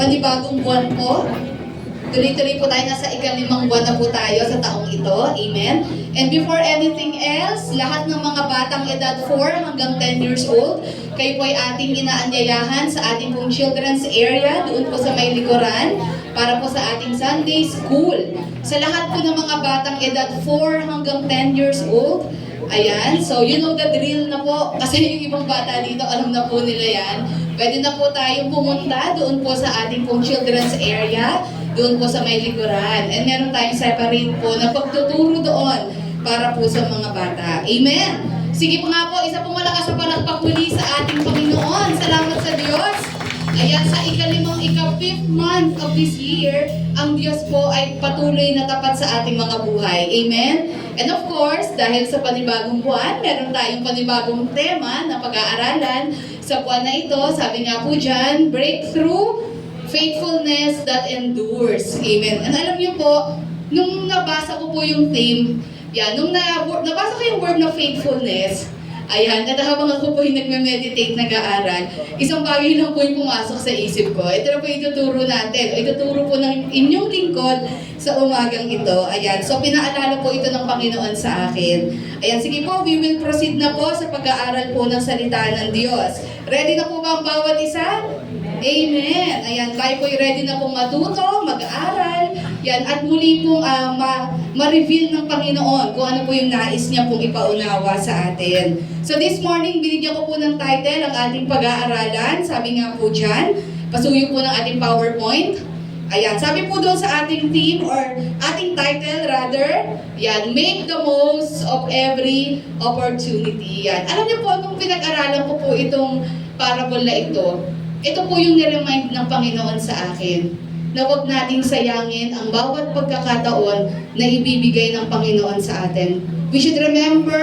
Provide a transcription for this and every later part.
panibagong buwan po. Tuloy-tuloy po tayo, nasa ika-5 buwan na po tayo sa taong ito. Amen. And before anything else, lahat ng mga batang edad 4 hanggang 10 years old, kayo po ay ating inaanyayahan sa ating pong children's area, doon po sa may likuran, para po sa ating Sunday school. Sa lahat po ng mga batang edad 4 hanggang 10 years old, ayan, so you know the drill na po, kasi yung ibang bata dito, alam na po nila yan. Pwede na po tayong pumunta doon po sa ating pong children's area, doon po sa may likuran. And meron tayong separate po na pagtuturo doon para po sa mga bata. Amen! Sige po nga po, isa pong malakas na palakpak muli sa ating Panginoon. Salamat sa Diyos. Ayan, sa ika-5th month of this year, ang Diyos po ay patuloy na tapat sa ating mga buhay. Amen? And of course, dahil sa panibagong buwan, meron tayong panibagong tema na pag-aaralan sa buwan na ito. Sabi nga po dyan, breakthrough, faithfulness that endures. Amen. And alam niyo po, nung nabasa ko po yung theme, nung nabasa ko yung word na faithfulness, ayan, at habang ako po yung nagme-meditate, nag-aaral, isang bagay lang po yung pumasok sa isip ko. Ito na po ituturo natin, o ituturo po ng inyong lingkod sa umagang ito. Ayan, so pinaalala po ito ng Panginoon sa akin. Ayan, sige po, we will proceed na po sa pag-aaral po ng salita ng Diyos. Ready na po ba ang bawat isa? Amen! Ayan, tayo po ready na pong matuto, mag-aaral, yan, at muli pong ma-reveal ng Panginoon kung ano po yung nais niya pong ipaunawa sa atin. So this morning, binigyan ko po ng title ang ating pag-aaralan. Sabi nga po dyan, pasuyo po ng ating PowerPoint. Ayan, sabi po doon sa ating theme or ating title rather, yan, make the most of every opportunity. Yan. Alam niyo po, nung pinag-aralan ko po itong parable na ito po yung niremind ng Panginoon sa akin na huwag nating sayangin ang bawat pagkakataon na ibibigay ng Panginoon sa atin. We should remember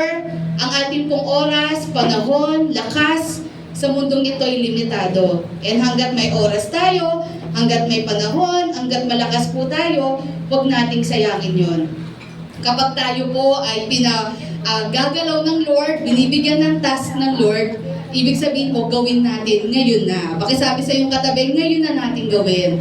ang ating pong oras, panahon, lakas sa mundong ito ay limitado. And hanggat may oras tayo, hanggat may panahon, hanggat malakas po tayo, huwag nating sayangin yon. Kapag tayo po ay gagalaw ng Lord, binibigyan ng task ng Lord, ibig sabihin mo, gawin natin ngayon na. Pakisabi sa iyong katabi, ngayon na natin gawin.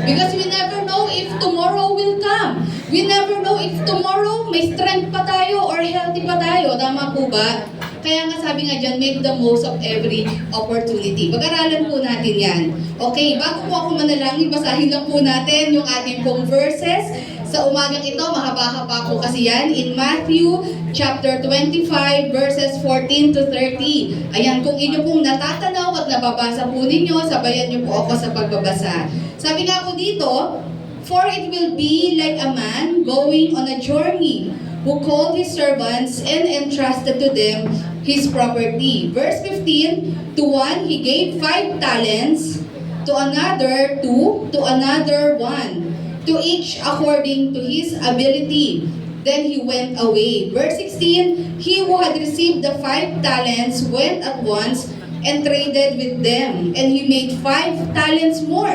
Because we never know if tomorrow will come. We never know if tomorrow may strength pa tayo or healthy pa tayo. Tama po ba? Kaya nga sabi nga dyan, make the most of every opportunity. Pag-aralan po natin yan. Okay, bago po ako manalangin, basahin lang po natin yung ating pong verses. Sa umagang ito, mahaba-haba po kasi yan. In Matthew chapter 25 verses 14 to 30. Ayan, kung inyo pong natatanaw at nababasa po ninyo, sabayan niyo po ako sa pagbabasa. Sabi nga po dito, for it will be like a man going on a journey who called his servants and entrusted to them his property. Verse 15, to one he gave 5 talents, to another 2, to another 1, to each according to his ability. Then he went away. Verse 16, he who had received the 5 talents went at once and traded with them, and he made 5 talents more.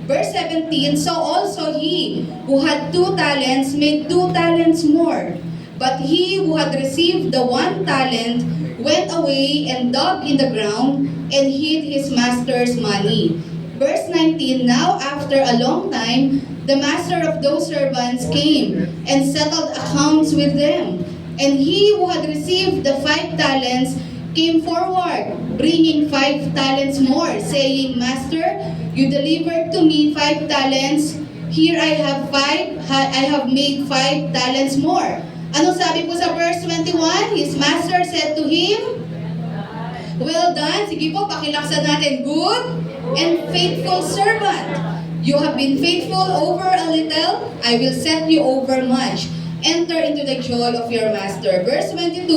Verse 17, so also he who had 2 talents made 2 talents more. But he who had received the 1 talent went away and dug in the ground and hid his master's money. Verse 19, now after a long time, the master of those servants came and settled accounts with them. And he who had received the 5 talents came forward, bringing 5 talents more, saying, Master, you delivered to me 5 talents. Here I have made 5 talents more. Ano sabi po sa verse 21? His master said to him, well done. Sige po, pakilaksan natin. Good and faithful servant. You have been faithful over a little, I will set you over much. Enter into the joy of your master. Verse 22,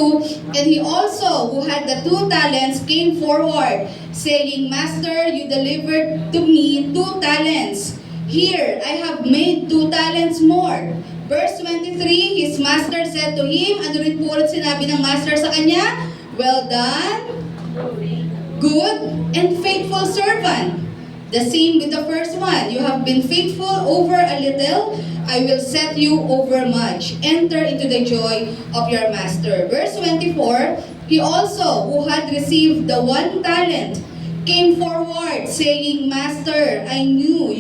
and he also, who had the 2 talents, came forward, saying, Master, you delivered to me 2 talents. Here, I have made 2 talents more. Verse 23, his master said to him, ano rin po ulit sinabi ng master sa kanya? Well done, good and faithful servant. The same with the first one. You have been faithful over a little, I will set you over much. Enter into the joy of your master. Verse 24, he also, who had received the 1 talent, came forward, saying, Master, I knew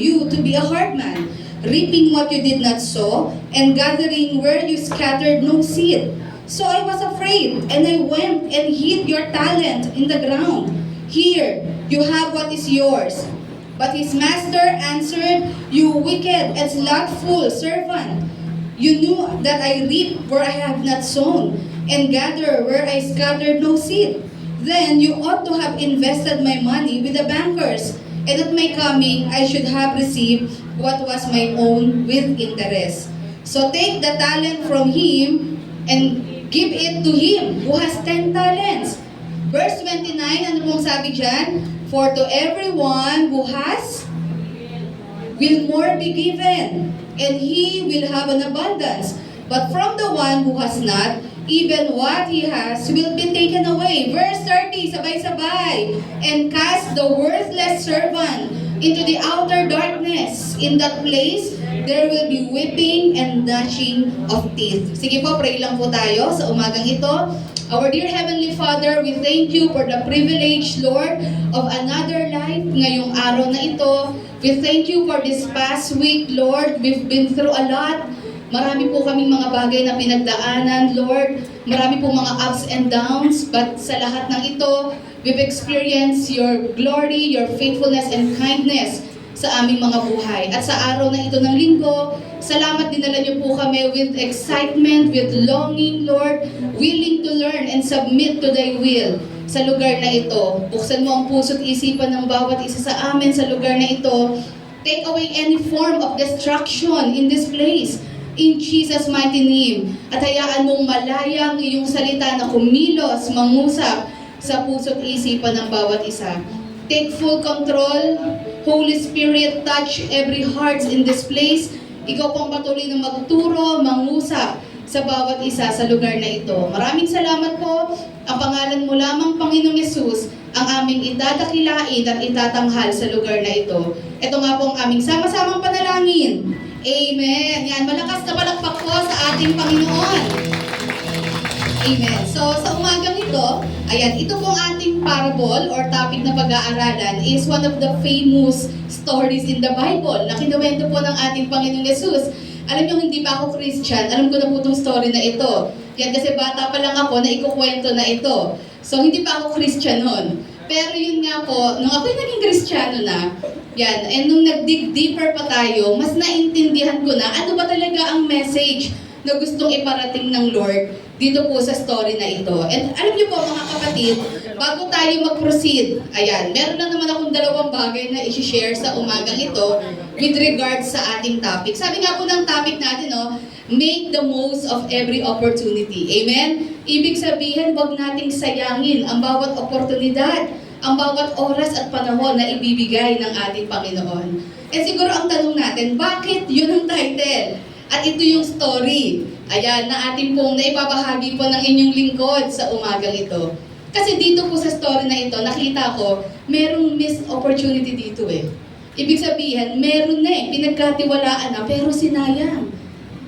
be a hard man, reaping what you did not sow, and gathering where you scattered no seed. So I was afraid, and I went and hid your talent in the ground. Here, you have what is yours. But his master answered, You wicked and slothful servant. You knew that I reap where I have not sown, and gather where I scattered no seed. Then you ought to have invested my money with the bankers, and at my coming I should have received what was my own with interest. So take the talent from him and give it to him who has 10 talents. Verse 29, ano pong sabi dyan? For to everyone who has, will more be given, and he will have an abundance. But from the one who has not, even what he has will be taken away. Verse 30, sabay-sabay. And cast the worthless servant into the outer darkness. In that place, there will be weeping and gnashing of teeth. Sige po, pray lang po tayo sa umagang ito. Our dear Heavenly Father, we thank you for the privilege, Lord, of another life ngayong araw na ito. We thank you for this past week, Lord. We've been through a lot. Marami po kaming mga bagay na pinagdaanan, Lord. Marami po mga ups and downs. But sa lahat ng ito, we've experienced your glory, your faithfulness, and kindness sa aming mga buhay. At sa araw na ito ng linggo, salamat dinala niyo po kami with excitement, with longing, Lord, willing to learn and submit to thy will sa lugar na ito. Buksan mo ang puso't isipan ng bawat isa sa amin sa lugar na ito. Take away any form of destruction in this place. In Jesus' mighty name. At hayaan mong malayang iyong salita na kumilos, mangusap sa puso't isipan ng bawat isa. Take full control. Holy Spirit, touch every heart in this place. Ikaw pang patuloy na magturo, mangusap sa bawat isa sa lugar na ito. Maraming salamat po. Ang pangalan mo lamang, Panginoong Yesus, ang aming idadakilain at itatanghal sa lugar na ito. Ito nga po ang aming sama-samang panalangin. Amen. Yan, malakas na palakpak po sa ating Panginoon. Amen. So, sa umagang ito, ayan, ito pong ating parable or topic na pag-aaralan is one of the famous stories in the Bible na kinuwento po ng ating Panginoong Yesus. Alam niyo, hindi pa ako Christian, alam ko na po itong story na ito. Yan, kasi bata pa lang ako na ikukwento na ito. So, hindi pa ako Christian noon. Pero yun nga po, nung ako'y naging Kristiyano na, yan, and nung nag-dig deeper pa tayo, mas naintindihan ko na ano ba talaga ang message na gustong iparating ng Lord dito po sa story na ito. And alam niyo po mga kapatid, bago tayo mag-proceed, ayan, meron lang naman akong dalawang bagay na i-share sa umagang ito with regards sa ating topic. Sabi nga po ng topic natin, no, make the most of every opportunity. Amen? Ibig sabihin, wag nating sayangin ang bawat oportunidad, ang bawat oras at panahon na ibibigay ng ating Panginoon. And siguro ang tanong natin, bakit yun ang title? At ito yung story, ayan, na ating pong naipapahagi po ng inyong lingkod sa umagang ito. Kasi dito po sa story na ito, nakita ko, merong missed opportunity dito eh. Ibig sabihin, meron na eh, pinagkatiwalaan na, pero sinayang.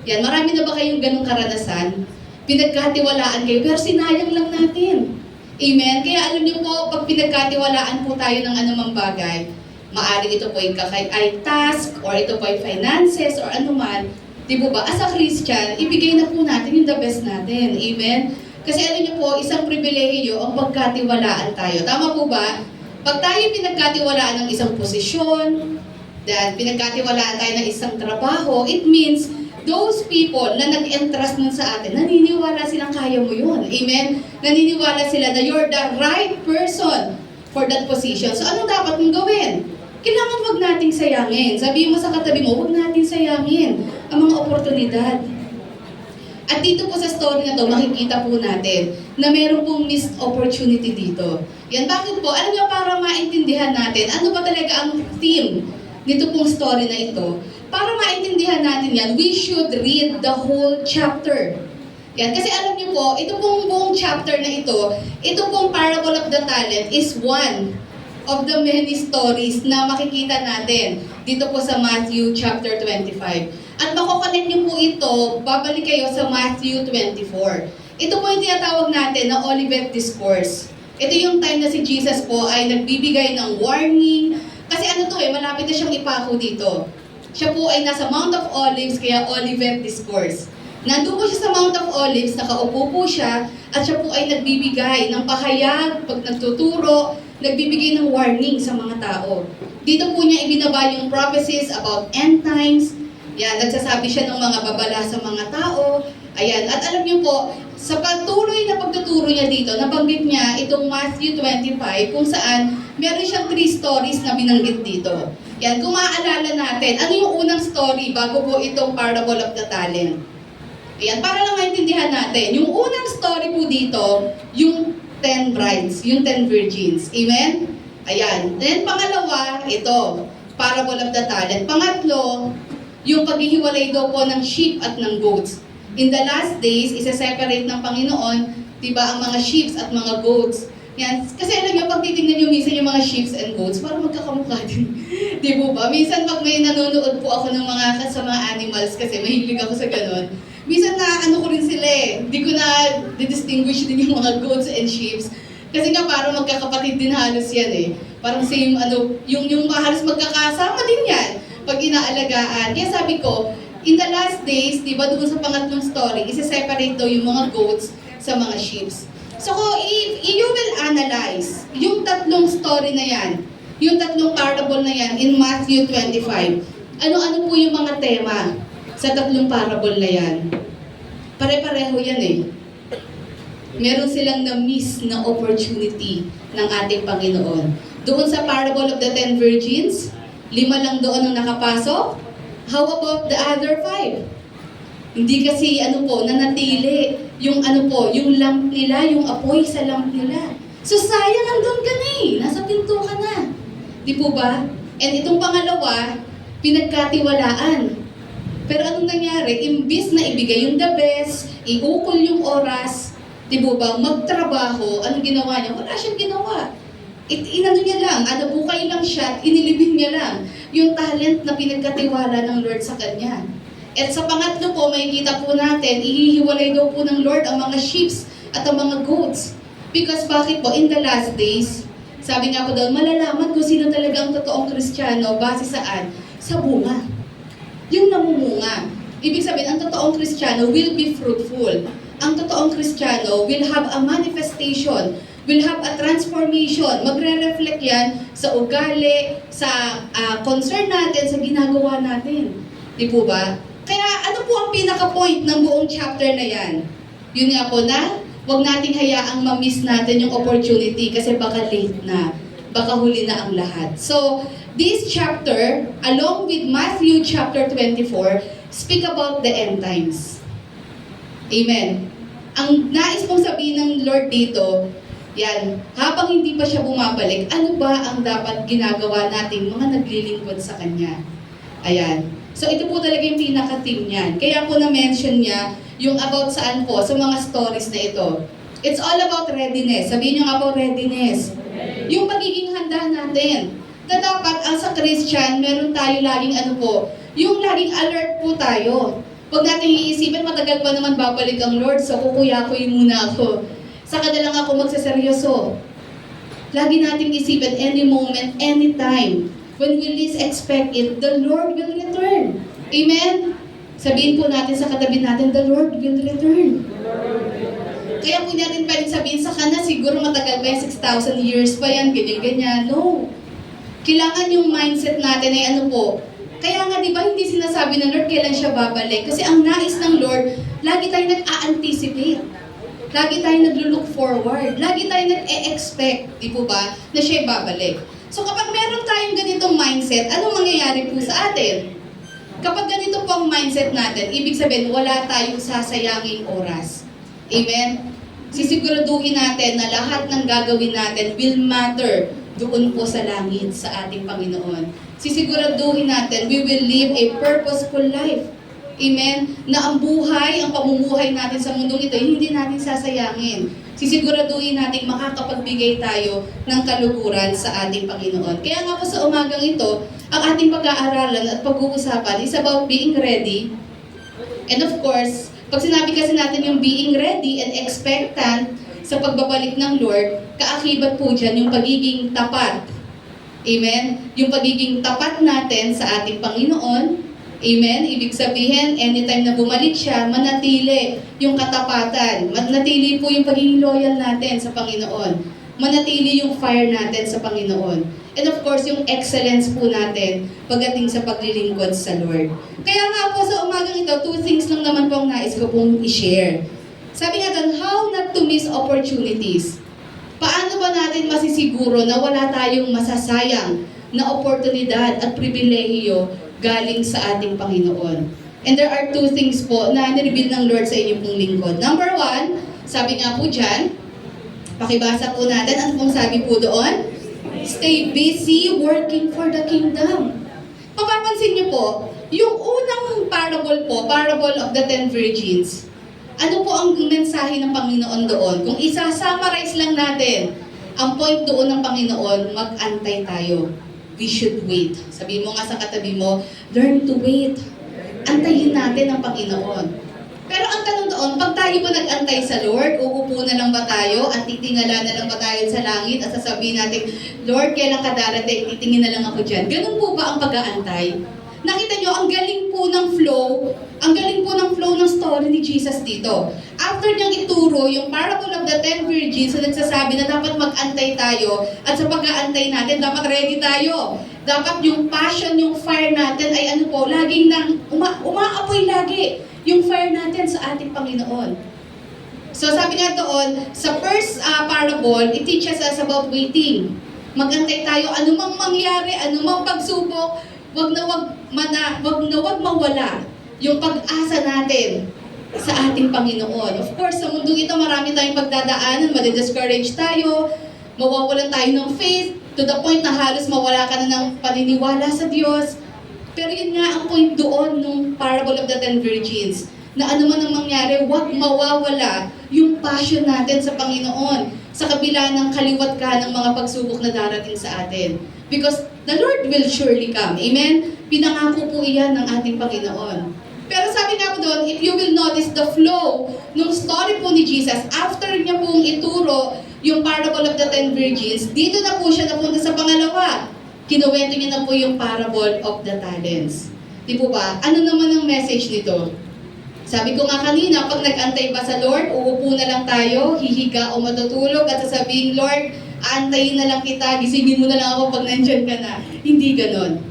Yan, marami na ba kayong ganong karanasan? Pinagkatiwalaan kayo, pero sinayang lang natin. Amen? Kaya alam niyo po, pag pinagkatiwalaan po tayo ng anumang bagay, maaaring ito po ay task, or ito po ay finances, or anuman, di po ba? As a Christian, ibigay na po natin yung the best natin. Amen? Kasi alam niyo po, isang pribilehiyo ang pagkatiwalaan tayo. Tama po ba? Pag tayo pinagkatiwalaan ng isang posisyon, then pinagkatiwalaan tayo ng isang trabaho, it means those people na nag-entrust nun sa atin, naniniwala silang kaya mo yun. Amen? Naniniwala sila na you're the right person for that position. So anong dapat mong gawin? Kailangan wag nating sayangin. Sabihin mo sa katabi mo, wag nating sayangin ang mga oportunidad. At dito po sa story na to, makikita po natin na meron pong missed opportunity dito. Yan, bakit po? Alam niyo, para maintindihan natin, ano ba talaga ang theme nito pong story na ito? Para maintindihan natin yan, we should read the whole chapter. Yan, kasi alam niyo po, ito pong buong chapter na ito pong parable of the talent is one of the many stories na makikita natin dito po sa Matthew chapter 25. At makokonect niyo po ito, babalik kayo sa Matthew 24. Ito po yung tinatawag natin na Olivet Discourse. Ito yung time na si Jesus po ay nagbibigay ng warning. Kasi ano to malapit na siyang ipako dito. Siya po ay nasa Mount of Olives, kaya Olivet Discourse. Nandun po siya sa Mount of Olives, nakaupo po siya, at siya po ay nagbibigay ng pahayag, pag nagtuturo, nagbibigay ng warning sa mga tao. Dito po niya ibinaba yung prophecies about end times. Yan, nagsasabi siya ng mga babala sa mga tao. Ayan, at alam niyo po, sa patuloy na pagtuturo niya dito, nabanggit niya itong Matthew 25, kung saan meron siyang 3 stories na binanggit dito. Yan, kung maaalala natin, ano yung unang story bago po itong Parable of the Talent? Ayan, para lang maintindihan natin, yung unang story po dito, yung 10 brides, yung 10 virgins. Amen? Ayan. Then pangalawa, ito, Parable of the Talent. Pangatlo, yung paghihiwalay daw po ng sheep at ng goats. In the last days, isa-separate ng Panginoon, diba, ang mga sheep at mga goats. Yan. Kasi alam nyo, pag titignan nyo minsan yung mga sheep and goats, parang magkakamukha din. Di po ba? Minsan pag may nanonood po ako ng sa mga animals, kasi mahilig ako sa ganun, minsan na ano ko rin sila eh. Hindi ko na distinguish din yung mga goats and sheep. Kasi nga parang magkakapatid din halos yan eh. Parang same yung halos magkakasama din yan pag inaalagaan. Kaya sabi ko, in the last days, di ba doon sa pangatlong story, isa-separate daw yung mga goats sa mga sheep. So if you will analyze yung tatlong story na yan, yung tatlong parable na yan in Matthew 25, ano-ano po yung mga tema sa tatlong parable na yan? Pare-pareho yan eh. Meron silang na-miss na opportunity ng ating Panginoon. Doon sa parable of the 10 virgins, 5 lang doon ang nakapasok. How about the other 5? Hindi kasi nanatili yung yung lamp nila, yung apoy sa lamp nila. So sayang, andun ka na eh. Nasa pinto ka na. Di po ba? And itong pangalawa, pinagkatiwalaan. Pero anong nangyari? Imbis na ibigay yung the best, iukol yung oras, di po ba, magtrabaho, anong ginawa niya? Wala siyang ginawa. Inano niya lang, bukay lang siya, inilibing niya lang yung talent na pinagkatiwala ng Lord sa kanya. At sa pangatlo po, makikita po natin, ihihiwalay daw po ng Lord ang mga sheep at ang mga goats. Because bakit po? In the last days, sabi nga po daw, malalaman kung sino talaga ang totoong Kristiyano base saan? Sa bunga. Yung namumunga. Ibig sabihin, ang totoong Kristiyano will be fruitful. Ang totoong Kristiyano will have a manifestation, will have a transformation. Magre-reflect yan sa ugali, sa concern natin, sa ginagawa natin. Di po ba? Kaya ano po ang pinaka-point ng buong chapter na yan? Yun nga po na, huwag nating hayaang ma-miss natin yung opportunity kasi baka late na, baka huli na ang lahat. So, this chapter, along with Matthew chapter 24, speak about the end times. Amen. Ang nais pong sabihin ng Lord dito, yan, habang hindi pa siya bumabalik, ano ba ang dapat ginagawa nating mga naglilingkod sa Kanya? Ayan. So ito po talaga yung pinaka-theme niyan. Kaya po na-mention niya yung about saan po, sa mga stories na ito. It's all about readiness. Sabihin niyo nga po, readiness. Yung pagiging handa natin. Na dapat, ang sa Christian, meron tayo laging yung laging alert po tayo. Huwag natin iisipin, matagal pa naman babalik ang Lord, so kukuya-kuy muna ako. Saka na lang ako magseseryoso. Lagi nating isipin, any moment, anytime. When we least expect it, the Lord will return. Amen? Sabihin po natin sa katabi natin, the Lord will return. Kaya po natin pwedeng sabihin sa kana, siguro matagal pa yan, 6,000 years pa yan, ganyan-ganyan. No. Kailangan yung mindset natin ay Kaya nga, di ba, hindi sinasabi ng Lord kailan siya babalik. Kasi ang nais ng Lord, lagi tayo nag-a-anticipate. Lagi tayo nag-look forward. Lagi tayo nag-e-expect, di po ba, na siya babalik. So kapag meron tayong ganitong mindset, anong mangyayari po sa atin? Kapag ganito po ang mindset natin, ibig sabihin, wala tayong sasayanging oras. Amen? Sisiguraduhin natin na lahat ng gagawin natin will matter doon po sa langit, sa ating Panginoon. Sisiguraduhin natin, we will live a purposeful life. Amen? Na ang buhay, ang pamumuhay natin sa mundong ito, hindi natin sasayangin. Sisiguraduhin natin makakapagbigay tayo ng kaluguran sa ating Panginoon. Kaya nga po sa umagang ito, ang ating pag-aaralan at pag-uusapan is about being ready. And of course, pag sinabi kasi natin yung being ready and expectant sa pagbabalik ng Lord, kaakibat po dyan yung pagiging tapat Amen? Yung pagiging tapat natin sa ating Panginoon. Amen? Ibig sabihin, anytime na bumalik siya, manatili yung katapatan. Manatili po yung pagiging loyal natin sa Panginoon. Manatili yung fire natin sa Panginoon. And of course, yung excellence po natin pagdating sa paglilingkod sa Lord. Kaya nga po sa umagang ito, two things lang naman po ang nais ko pong i-share. Sabi nga doon, how not to miss opportunities. Paano ba natin masisiguro na wala tayong masasayang na oportunidad at pribilehiyo galing sa ating Panginoon? And there are two things po na nireveal ng Lord sa inyong pong lingkod. Number one, sabi nga po dyan, pakibasa po natin, ano pong sabi po doon? Stay busy working for the kingdom. Mapapansin niyo po, yung unang parable po, parable of the 10 virgins, ano po ang mensahe ng Panginoon doon? Kung isa-summarize lang natin, ang point doon ng Panginoon, mag-antay tayo. We should wait. Sabihin mo nga sa katabi mo, learn to wait. Antayin natin ang Panginoon. Pero ang tanong doon, pag tayo ba nag-antay sa Lord, uupo na lang ba tayo at titingala na lang ba tayo sa langit at sasabihin natin, Lord, kailan ka darating, titingin na lang ako dyan. Ganun po ba ang pag-aantay? Nakita nyo, ang galing po ng flow ng story ni Jesus dito. After niyang ituro yung parable of the 10 virgins na nagsasabi na dapat mag-antay tayo at sa pag-aantay natin, dapat ready tayo. Dapat yung passion, yung fire natin ay ano po, laging umaapoy lagi yung fire natin sa ating Panginoon. So sabi nga doon, sa first parable, it teaches us about waiting. Mag-antay tayo, anumang mangyari, anumang pagsubok, wag na wag mawala yung pag-asa natin sa ating Panginoon. Of course, sa mundong ito, marami tayong pagdadaanan, madi-discourage tayo, mawawalan tayo ng faith, to the point na halos mawala ka na ng paniniwala sa Diyos. Pero yun nga ang point doon nung parable of the 10 virgins, na ano man ang mangyari, huwag mawawala yung passion natin sa Panginoon sa kabila ng kaliwat ka ng mga pagsubok na darating sa atin. Because the Lord will surely come. Amen? Pinangako po iyan ng ating Panginoon. Pero sabi nga po doon, if you will notice the flow nung story po ni Jesus, after niya pong ituro yung parable of the 10 virgins, dito na po siya napunta sa pangalawa. Kinuwento niya na po yung parable of the talents. Di po ba? Ano naman ang message nito? Sabi ko nga kanina, pag nag-antay ba sa Lord, uupo na lang tayo, hihiga o matutulog at sasabihin, Lord, aantayin na lang kita, gisingin mo na lang ako pag nandyan ka na. Hindi ganon.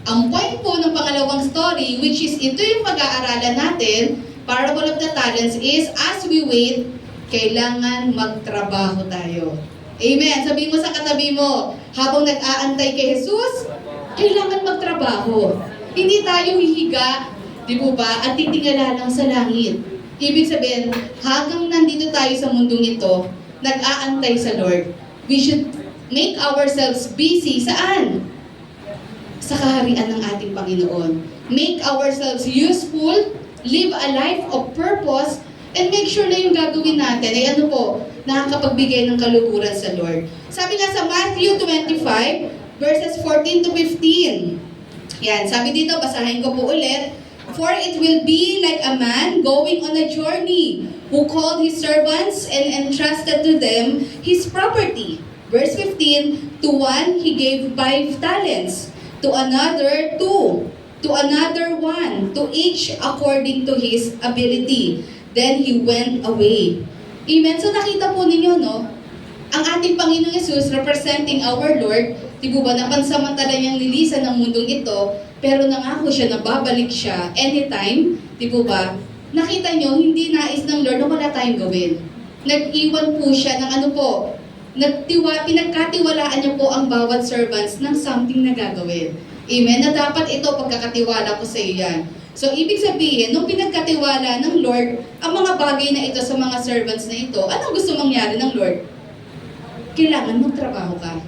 Ang point po ng pangalawang story, which is ito yung pag-aaralan natin, parable of the talents, is as we wait, kailangan magtrabaho tayo. Amen. Sabihin mo sa katabi mo, habang nag-aantay kay Jesus, kailangan magtrabaho. Hindi tayo hihiga, di po ba, at titingala lang sa langit. Ibig sabihin, hanggang nandito tayo sa mundong ito, nag-aantay sa Lord, we should make ourselves busy. Saan? Sa kaharian ng ating Panginoon. Make ourselves useful, live a life of purpose, and make sure na yung gagawin natin ay ano po, nakakapagbigay ng kaluguran sa Lord. Sabi nga sa Matthew 25, verses 14 to 15. Yan, sabi dito, basahin ko po ulit. For it will be like a man going on a journey who called his servants and entrusted to them his property. Verse 15, to one he gave 5 talents, to another 2, to another 1, to each according to his ability. Then he went away. Amen? So nakita po ninyo, no? Ang ating Panginoong Yesus, representing our Lord, di po ba, napansamantala niyang nilisan ng mundong ito, pero nangako siya na babalik siya anytime, di po ba? Nakita niyo, hindi nais ng Lord na wala tayong gawin. Nag-iwan po siya ng ano po, pinagkatiwalaan niya po ang bawat servants ng something na gagawin. Amen? Na dapat ito, pagkakatiwala ko sa iyo yan. So, ibig sabihin, nung pinagkatiwala ng Lord, ang mga bagay na ito sa mga servants na ito, anong gusto mangyari ng Lord? Kailangan magtrabaho ka.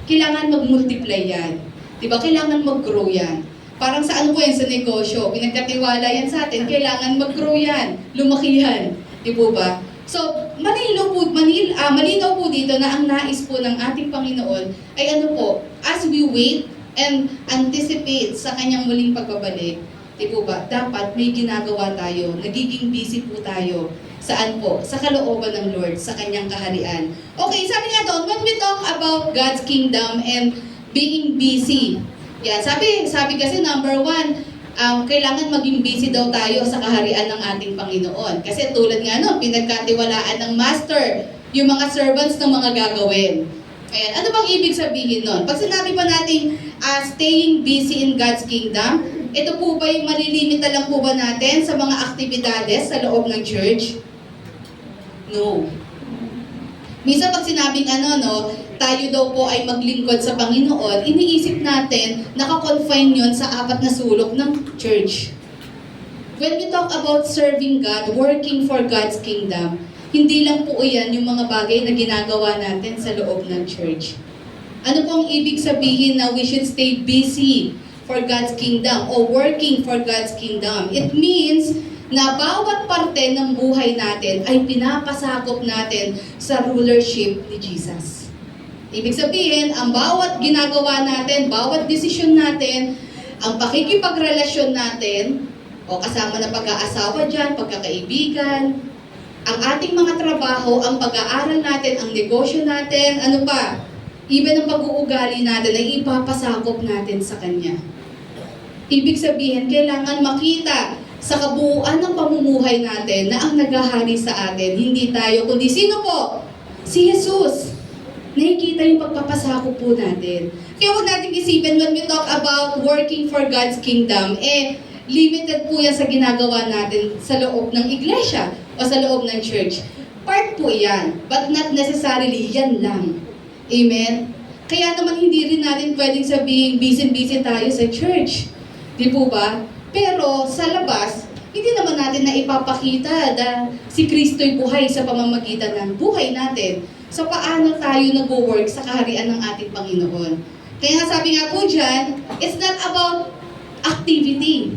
Kailangan mag-multiply yan. Diba? Kailangan mag-grow yan. Parang sa ano po yan sa negosyo, pinagkatiwala yan sa atin, kailangan mag-grow yan, lumaki yan. Diba ba? So, malinaw po dito na ang nais po ng ating Panginoon ay ano po, as we wait and anticipate sa kanyang muling pagbabalik, di po ba, dapat may ginagawa tayo, nagiging busy po tayo. Saan po? Sa kalooban ng Lord, sa kanyang kaharian. Okay, sabi nga doon, when we talk about God's kingdom and being busy. Yan, sabi kasi number one, kailangan maging busy daw tayo sa kaharian ng ating Panginoon. Kasi tulad nga no, pinagkatiwalaan ng master yung mga servants ng mga gagawin. Ayan, ano bang ibig sabihin nun? Pag sinabi pa natin staying busy in God's kingdom, ito po ba yung malilimita lang po ba natin sa mga aktibidades sa loob ng church? No. Minsan pag sinabing tayo daw po ay maglingkod sa Panginoon, iniisip natin, nakakonfine yun sa 4 na sulok ng church. When we talk about serving God, working for God's kingdom, hindi lang po yan yung mga bagay na ginagawa natin sa loob ng church. Ano pong ibig sabihin na we should stay busy for God's kingdom o working for God's kingdom? It means na bawat parte ng buhay natin ay pinapasakop natin sa rulership ni Jesus. Ibig sabihin, ang bawat ginagawa natin, bawat desisyon natin, ang pakikipagrelasyon natin, o kasama na pag-aasawa dyan, pagkakaibigan, ang ating mga trabaho, ang pag-aaral natin, ang negosyo natin, ano pa, even ang pag-uugali natin ay ipapasakop natin sa Kanya. Ibig sabihin, kailangan makita sa kabuuan ng pamumuhay natin na ang naghahari sa atin, hindi tayo, kundi sino po? Si Jesus. Nakikita yung pagpapasakop po natin. Kaya huwag natin isipin when we talk about working for God's kingdom, limited po yan sa ginagawa natin sa loob ng iglesia o sa loob ng church. Part po yan, but not necessarily yan lang. Amen? Kaya naman hindi rin natin pwedeng sabihin busy-busy tayo sa church. Di po ba? Pero sa labas, hindi naman natin na ipapakita na si Kristo'y buhay sa pamamagitan ng buhay natin. So paano tayo nag-work sa kaharian ng ating Panginoon? Kaya nga sabi nga po dyan, it's not about activity.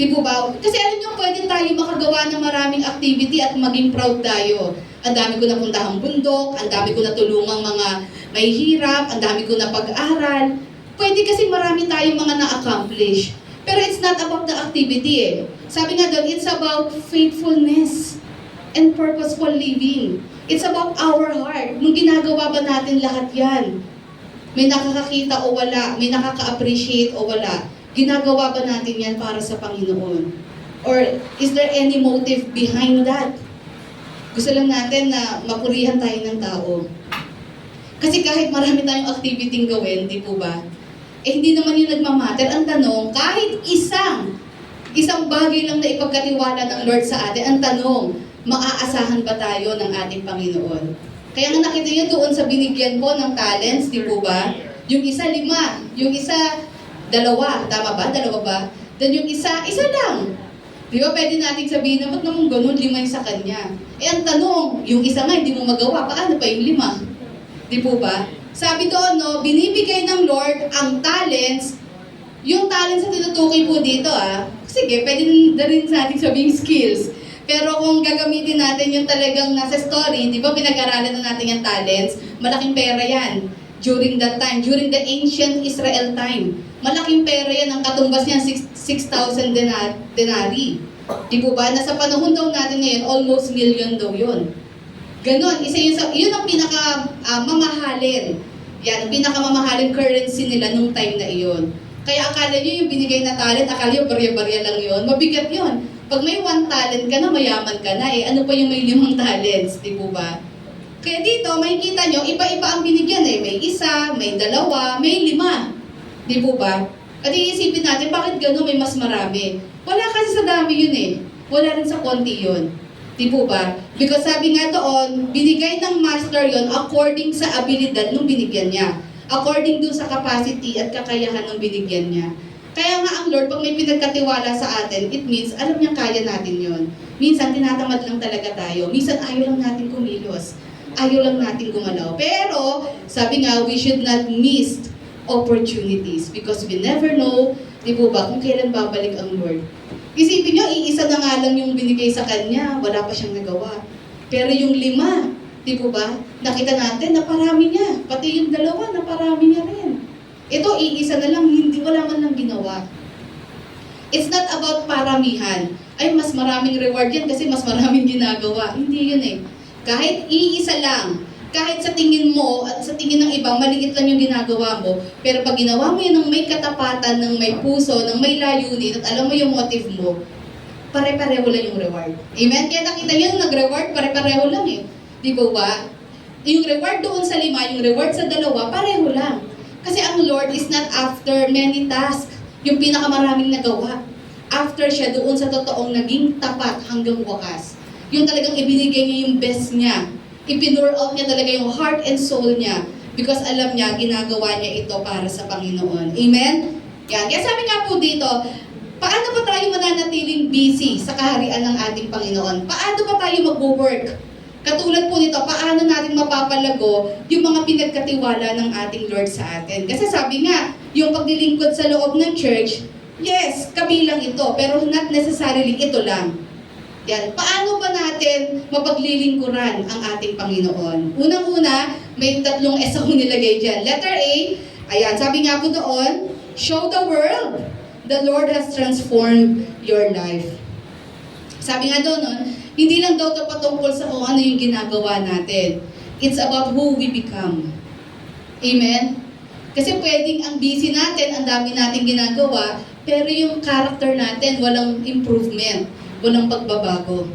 Di po ba? Kasi alam nyo, pwede tayo makagawa ng maraming activity at maging proud tayo. Ang dami ko napuntahang bundok, ang dami ko natulungang mga may hirap, ang dami ko na pag-aral. Pwede kasi marami tayong mga na-accomplish. Pero it's not about the activity Sabi nga doon, it's about faithfulness and purposeful living. It's about our heart. Nung ginagawa ba natin lahat yan? May nakakakita o wala? May nakaka-appreciate o wala? Ginagawa ba natin yan para sa Panginoon? Or is there any motive behind that? Gusto lang natin na mapurihan tayo ng tao. Kasi kahit marami tayong activity gawin, di po ba? Hindi naman yung nagmamatter. Ang tanong, kahit isang bagay lang na ipagkatiwala ng Lord sa atin, ang tanong, maaasahan ba tayo ng ating Panginoon? Kaya nga nakita niyo doon sa binigyan po ng talents, di po ba? Yung isa 5, yung isa 2, tama ba? 2 ba? Then yung isa lang. Di ba pwede natin sabihin na, ba't naman ganun 5 yung sa kanya? Ang tanong, yung isa nga hindi mo magawa, paano pa yung 5? Di po ba? Sabi doon, binibigay ng Lord ang talents. Yung talents na tinutukoy po dito, sige, pwede na rin natin sabihin skills. Pero kung gagamitin natin yung talagang nasa story, di ba pinag-aralan na natin yung talents, malaking pera yan. During that time, during the ancient Israel time, malaking pera yan, ang katumbas niya 6,000 denari. Di po ba? Nasa panahon daw natin ngayon, almost million daw yun. Ganon, yun ang pinaka-mamahalin. Yan, ang pinaka-mamahalin currency nila nung time na iyon. Kaya akala nyo yung binigay na talent, akala nyo barya-barya lang yun, mabigat yun. Pag may 1 talent ka na, mayaman ka na ano pa yung may 5 talents, di po ba? Kaya dito, makikita nyo, iba-iba ang binigyan May 1, may 2, may 5. Di po ba? At iisipin natin, bakit gano'n may mas marami? Wala kasi sa dami yun Wala rin sa konti yun. Di po ba? Because sabi nga doon, binigay ng master yon according sa abilidad nung binigyan niya. According dun sa capacity at kakayahan ng binigyan niya. Kaya nga ang Lord, pag may pinagkatiwala sa atin, it means, alam niyang kaya natin yon. Minsan, tinatamad lang talaga tayo. Minsan, ayaw lang natin kumilos. Ayaw lang natin gumalaw. Pero, sabi nga, we should not miss opportunities because we never know, di po ba, kung kailan babalik ang Lord. Isipin niyo, iisa na nga lang yung binigay sa kanya, wala pa siyang nagawa. Pero yung 5, di po ba, nakita natin, naparami niya. Pati yung 2, naparami niya rin. Ito, iisa na lang, wala man lang ginawa. It's not about paramihan. Ay, mas maraming reward yan kasi mas maraming ginagawa. Hindi yun Kahit iisa lang, kahit sa tingin mo at sa tingin ng iba, maliit lang yung ginagawa mo, pero pag ginawa mo yun ng may katapatan, ng may puso, ng may layunin, at alam mo yung motive mo, pare-pareho lang yung reward. Amen? Kaya nakita nyo, nag-reward, pare-pareho lang eh. Di ba ba? Yung reward doon sa 5, yung reward sa 2, pareho lang. Kasi ang Lord is not after many tasks, yung pinakamaraming nagawa. After siya doon sa totoong naging tapat hanggang wakas. Yung talagang ibinigay niya yung best niya. Ipinur out niya talaga yung heart and soul niya because alam niya, ginagawa niya ito para sa Panginoon. Amen? Yan. Kaya sabi nga po dito, paano ba tayo mananatiling busy sa kaharian ng ating Panginoon? Paano ba tayo mag-work? Katulad po nito, paano natin mapapalago yung mga pinagkatiwala ng ating Lord sa atin? Kasi sabi nga, yung paglilingkod sa loob ng church, yes, kabilang ito, pero not necessarily ito lang. Yan. Paano ba natin mapaglilingkuran ang ating Panginoon? Unang-una, may 3 S akong nilagay dyan. Letter A, ayan, sabi nga po doon, show the world the Lord has transformed your life. Sabi nga doon, hindi lang daw ito patungkol sa kung ano yung ginagawa natin. It's about who we become. Amen? Kasi pwedeng ang busy natin, ang dami natin ginagawa, pero yung character natin, walang improvement. Walang pagbabago.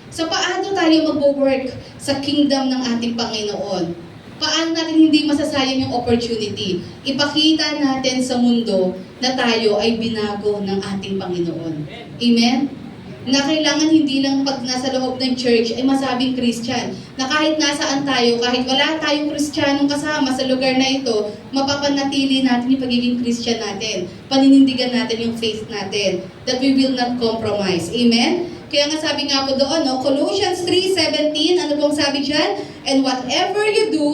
So paano tayo mag-work sa kingdom ng ating Panginoon? Paano natin hindi masasayang yung opportunity? Ipakita natin sa mundo na tayo ay binago ng ating Panginoon. Amen? Na kailangan hindi lang pag nasa loob ng church ay masabing Christian. Na kahit nasaan tayo, kahit wala tayong Kristiyanong kasama sa lugar na ito, mapapanatili natin yung pagiging Christian natin. Paninindigan natin yung faith natin. That we will not compromise. Amen? Kaya nga sabi nga po doon, no? Colossians 3:17, ano pong sabi dyan? And whatever you do,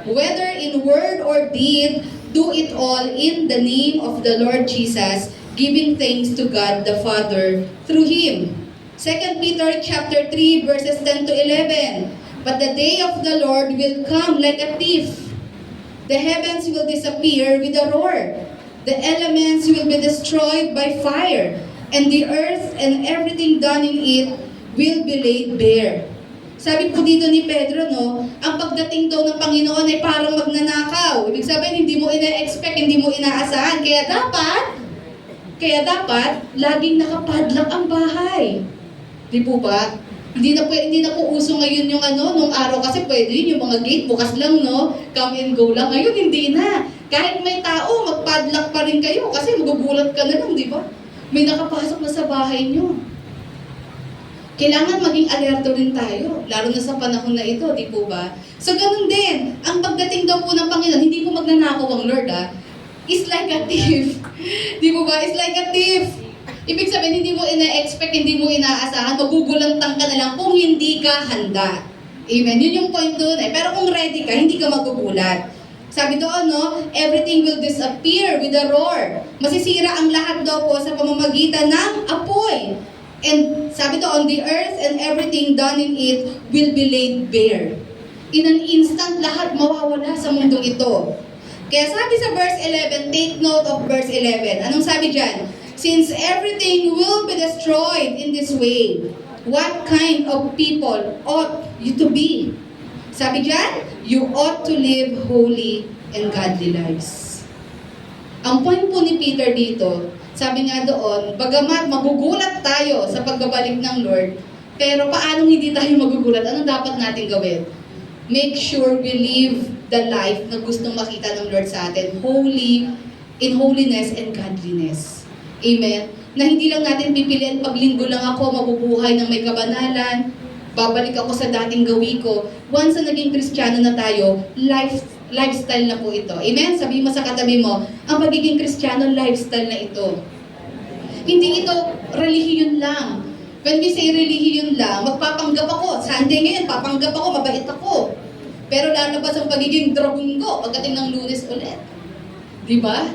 whether in word or deed, do it all in the name of the Lord Jesus, giving thanks to God the Father through Him. 2 Peter chapter 3 verses 10 to 11. But the day of the Lord will come like a thief. The heavens will disappear with a roar. The elements will be destroyed by fire. And the earth and everything done in it will be laid bare. Sabi po dito ni Pedro, no, ang pagdating daw ng Panginoon ay parang magnanakaw. Ibig sabihin, hindi mo ina-expect, hindi mo inaasahan. Kaya dapat, laging nakapadlock ang bahay. Di po ba? Hindi na po uso ngayon yung nung araw kasi pwede yun, yung mga gate bukas lang, no? Come and go lang. Ngayon, hindi na. Kahit may tao, magpadlock pa rin kayo kasi magugulat ka na lang, di ba? May nakapasok na sa bahay nyo. Kailangan maging alerto rin tayo, lalo na sa panahon na ito, di po ba? So, ganun din. Ang pagdating daw po ng Panginoon, hindi po magnanakaw ang Lord, is like a thief. Di po ba? It's like a thief. Ibig sabihin, hindi mo ina-expect, hindi mo inaasahan, magugulantang ka na lang kung hindi ka handa. Amen? Yun yung point doon eh. Pero kung ready ka, hindi ka magugulat. Sabi doon, no, everything will disappear with a roar. Masisira ang lahat daw po sa pamamagitan ng apoy. And sabi doon, the earth and everything done in it will be laid bare. In an instant, lahat mawawala sa mundong ito. Kaya sabi sa verse 11, take note of verse 11. Anong sabi dyan? Since everything will be destroyed in this way, what kind of people ought you to be? Sabi dyan, you ought to live holy and godly lives. Ang point po ni Peter dito, sabi nga doon, bagamat magugulat tayo sa pagbabalik ng Lord, pero paano hindi tayo magugulat? Anong dapat natin gawin? Make sure we live the life na gustong makita ng Lord sa atin. Holy, in holiness and godliness. Amen? Na hindi lang natin pipiliin, pag linggo lang ako, mabubuhay ng may kabanalan, babalik ako sa dating gawi ko. Once na naging Kristiyano na tayo, lifestyle na po ito. Amen? Sabi mo sa katabi mo, ang pagiging Kristiyano, lifestyle na ito. Hindi ito relihiyon lang. When we say relihiyon lang, magpapanggap ako. Sunday ngayon, papanggap ako, mabait ako. Pero lalabas ang pagiging dragon ko pagdating ng Lunes ulit. Di ba?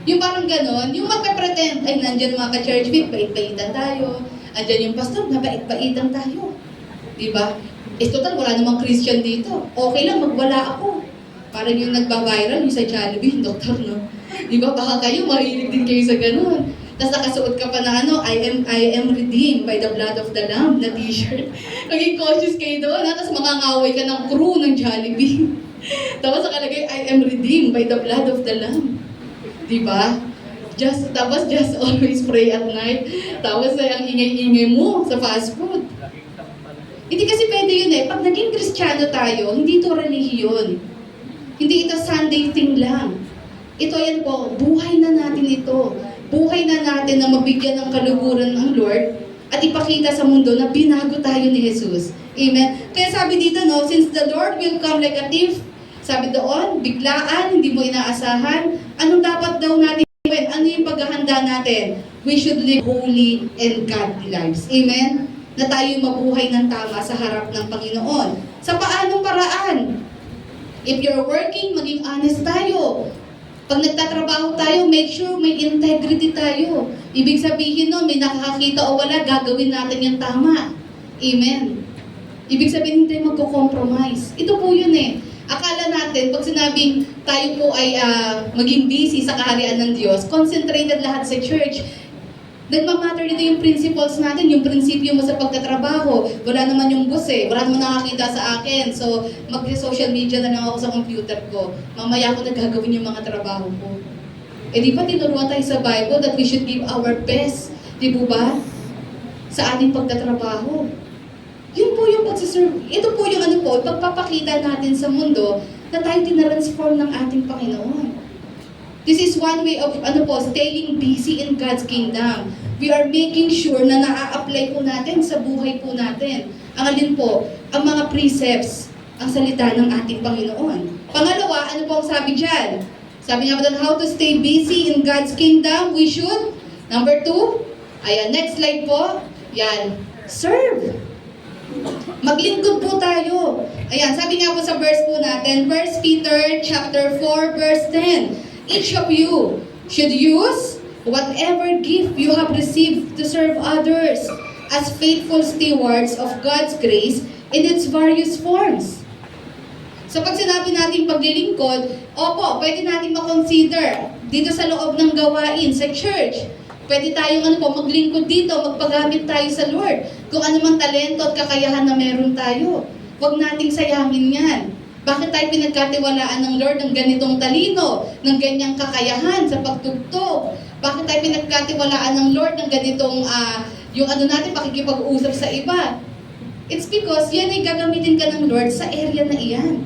Yung parang ganon, yung magpe-pretend, ay nandyan mga ka-churchmate, bait-baitan tayo. Andyan yung pastor, nabait-baitan tayo. Di ba? Total, wala namang Christian dito. Okay lang, magwala ako. Parang yung nagba-viral, yung sa Jollibee, yung doktor, no? Di ba? Baka kayo, mahilig din kayo sa ganon. Tapos nakasuot ka pa na ano, I am redeemed by the blood of the Lamb na t-shirt. Maging cautious kayo doon, ha? Tapos mangangaway ka ng crew ng Jollibee. Tapos nakalagay, I am redeemed by the blood of the Lamb. Diba? Tapos just always pray at night. Tapos ang ingay-ingay mo sa fast food. Hindi kasi pwede yun eh. Pag naging Kristiyano tayo, hindi ito relihiyon. Hindi ito Sunday thing lang. Ito yan po, buhay na natin ito. Buhay na natin na mabigyan ng kaluguran ng Lord at ipakita sa mundo na binago tayo ni Jesus. Amen? Kaya sabi dito, no, since the Lord will come like a thief, sabi doon, biglaan, hindi mo inaasahan, anong dapat daw natin gawin? Ano yung paghahanda natin? We should live holy and godly lives. Amen? Na tayo mabuhay ng tama sa harap ng Panginoon. Sa paanong paraan? If you're working, maging honest tayo. Pag nagtatrabaho tayo, make sure may integrity tayo. Ibig sabihin no, may nakakakita o wala, gagawin natin yung tama. Amen. Ibig sabihin, hindi tayo magko-compromise. Ito po yun eh. Akala natin, pag sinabing tayo po ay maging busy sa kaharian ng Diyos, concentrated lahat sa church, nagmamatter dito yung principles natin, yung prinsipyo mo sa pagtatrabaho. Wala naman yung boss eh, wala naman nakakita sa akin. So, mag-social media na lang ako sa computer ko. Mamaya ako nagagawin yung mga trabaho ko. Eh di ba tinuruan tayo sa Bible that we should give our best, di po ba? Sa ating pagtatrabaho. Yun po yung pagsiserve. Ito po yung ano po, pagpapakita natin sa mundo na tayo tinransform ng ating Panginoon. This is one way of staying busy in God's kingdom. We are making sure na naa-apply po natin sa buhay po natin. Ang alin po, ang mga precepts, ang salita ng ating Panginoon. Pangalawa, ano po ang sabi dyan? Sabi niya po doon, how to stay busy in God's kingdom, we should. Number 2, ayan, next slide po. Yan, serve. Maglingkod po tayo. Ayan, sabi nga po sa verse po natin, 1 Peter chapter 4, verse 10. Each of you should use whatever gift you have received to serve others as faithful stewards of God's grace in its various forms. So pag sinabi natin paglilingkod, opo, pwede natin makonsider dito sa loob ng gawain sa church. Pwede tayong maglingkod dito, magpagamit tayo sa Lord. Kung ano mang talento at kakayahan na meron tayo. Huwag nating sayangin yan. Bakit tayo pinagkatiwalaan ng Lord ng ganitong talino, ng ganyang kakayahan sa pagtugtog? Bakit tayo pinagkatiwalaan ng Lord ng ganitong, natin, pakikipag-usap sa iba? It's because yan ay gagamitin ka ng Lord sa area na iyan.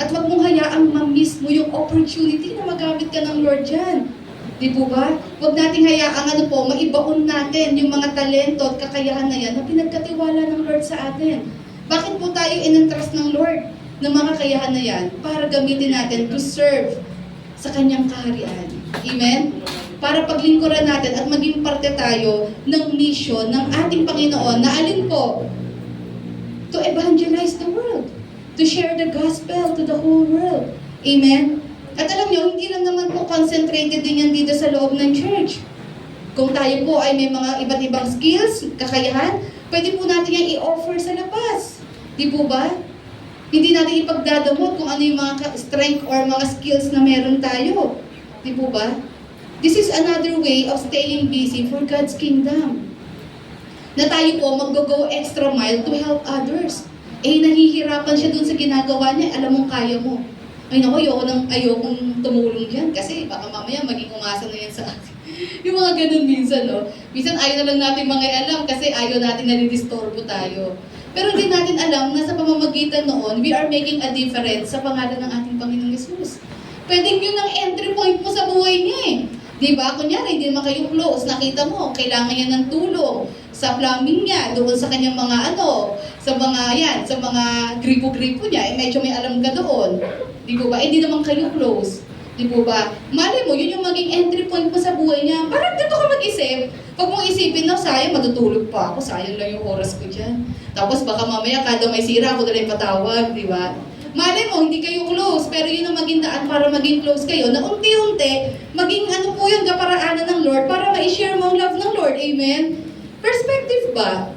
At huwag mong hayaang ma-miss mo yung opportunity na magamit ka ng Lord dyan. Di po ba? Huwag nating hayaang maibaon natin yung mga talento at kakayahan na yan na pinagkatiwala ng Lord sa atin. Bakit po tayo in-entrust ng Lord ng mga kakayahan na yan para gamitin natin to serve sa kanyang kaharian? Amen? Para paglingkuran natin at maging parte tayo ng mission ng ating Panginoon na alin po? To evangelize the world. To share the gospel to the whole world. Amen? At alam nyo, hindi lang naman po concentrated din yan dito sa loob ng church. Kung tayo po ay may mga iba't ibang skills, kakayahan, pwede po natin yan i-offer sa labas. Di po ba? Hindi natin ipagdadamot kung ano yung mga strength or mga skills na meron tayo. Di po ba? This is another way of staying busy for God's kingdom. Na tayo po mag-go extra mile to help others. Eh, nahihirapan siya dun sa ginagawa niya, alam mong kaya mo. Ay naku, ayokong tumulong dyan kasi baka mamaya maging umasa na yan sa akin. Yung mga ganun minsan, no? Minsan ayaw na lang natin mga alam kasi ayaw natin na nidistorbo tayo. Pero hindi natin alam na sa pamamagitan noon, we are making a difference sa pangalan ng ating Panginoong Yesus. Pwedeng yun ang entry point mo sa buhay niya eh. Diba? Kunyari, hindi naman kayo close. Nakita mo, kailangan niya ng tulong sa plumbing niya, doon sa kanyang mga sa mga gripo-gripo niya, eh medyo may alam ka doon. Di po ba? Hindi naman kayo close. Di po ba? Mali mo, yun yung maging entry point mo sa buhay niya. Parang dito ka mag-isip. Pag mong isipin na, sayang, matutulog pa ako. Sayang lang yung oras ko dyan. Tapos baka mamaya, kada may sira, ako na lang patawag. Di ba? Mali mo, hindi kayo close. Pero yun ang maging daan para maging close kayo. Na unti-unti, maging po yung kaparaanan ng Lord para ma-share mo ang love ng Lord. Amen? Perspective ba?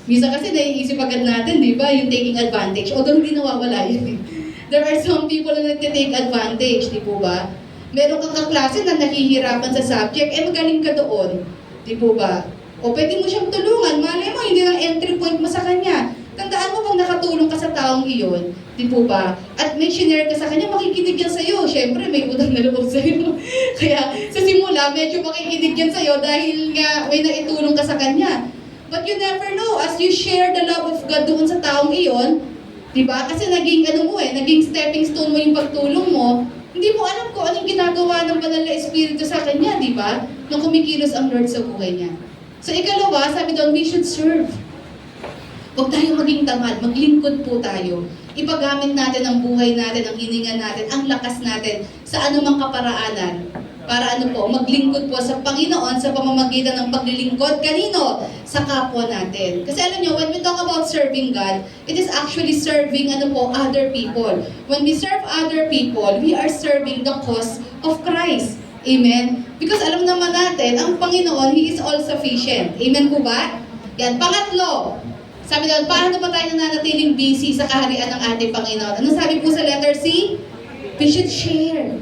Minsan kasi naiisip agad natin, di ba? Yung taking advantage. Although hindi nawawala yun. There are some people na nagtitake advantage, di po ba? Meron kang kaklase na nahihirapan sa subject, eh magaling ka doon. Di po ba? O pwede mo siyang tulungan, malay mo, hindi lang entry point mo sa kanya. Tandaan mo pag nakatulong ka sa taong iyon, di po ba? At may shinare ka sa kanya, makikinig yan sa'yo. Siyempre, may utang na loob sa'yo. Kaya sa simula, medyo makikinig yan sa'yo dahil nga may naitulong ka sa kanya. But you never know, as you share the love of God doon sa taong iyon, di ba? Kasi naging naging stepping stone mo yung pagtulong mo, hindi mo alam kung anong ginagawa ng banal na Espiritu sa kanya, di ba? Nung kumikilos ang Lord sa buhay niya. So ikalawa, sabi doon, we should serve. Huwag tayo maging tamad, maglingkod po tayo. Ipagamit natin ang buhay natin, ang hininga natin, ang lakas natin sa anumang kaparaanan. Para maglingkod po sa Panginoon sa pamamagitan ng paglilingkod. Kanino? Sa kapwa natin. Kasi alam nyo, when we talk about serving God, it is actually serving other people. When we serve other people, we are serving the cause of Christ. Amen? Because alam naman natin, ang Panginoon, He is all sufficient. Amen po ba? Yan. Pangatlo, sabi doon, paano ba tayo nananatiling busy sa kaharian ng ating Panginoon? Ano sabi po sa letter C? We should share.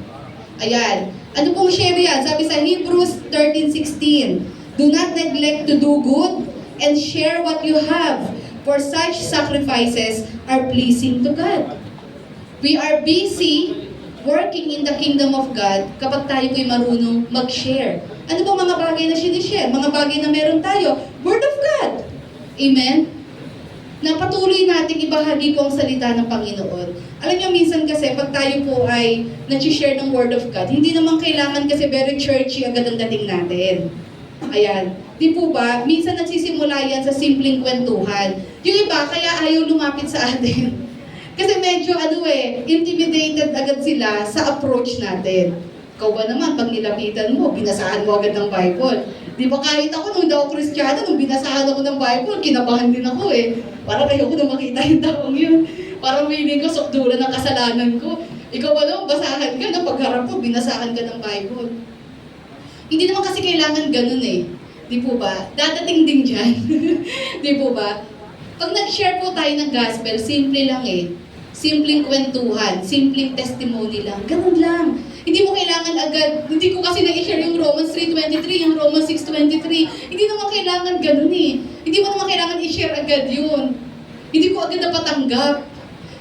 Ayan. Ano pong share yan? Sabi sa Hebrews 13:16, do not neglect to do good and share what you have, for such sacrifices are pleasing to God. We are busy working in the kingdom of God kapag tayo po'y marunong mag-share. Ano ba mga bagay na sinishare? Mga bagay na meron tayo? Word of God. Amen? Na patuloy nating ibahagi po ang salita ng Panginoon. Alam niyo, minsan kasi pag tayo po ay nag-share ng Word of God, hindi naman kailangan kasi very churchy agad ang dating natin. Ayan. Di po ba? Minsan nagsisimula yan sa simpleng kwentuhan. Yung iba, kaya ayaw lumapit sa atin. Kasi medyo intimidated agad sila sa approach natin. Ikaw ba naman, pag nilapitan mo, binasahan mo agad ng Bible. Di ba kahit ako, nung daw Kristiyano, nung binasahan ako ng Bible, kinabahan din ako eh. Parang ayoko na makita yung taong yun. Parang feeling ko, sukdulan ng kasalanan ko. Ikaw ba naman, basahan ka, na pagharap ko, binasahan ka ng Bible. Hindi naman kasi kailangan ganun eh. Di po ba? Dadating din dyan. Di po ba? Pag nag-share po tayo ng gospel, simple lang eh. Simpleng kwentuhan, simpleng testimony lang. Ganun lang. Hindi mo kailangan agad, hindi ko kasi na-share yung Romans 3:23, yung Romans 6:23. Hindi naman kailangan ganun eh. Hindi mo naman kailangan i-share agad yun. Hindi ko agad napatanggap.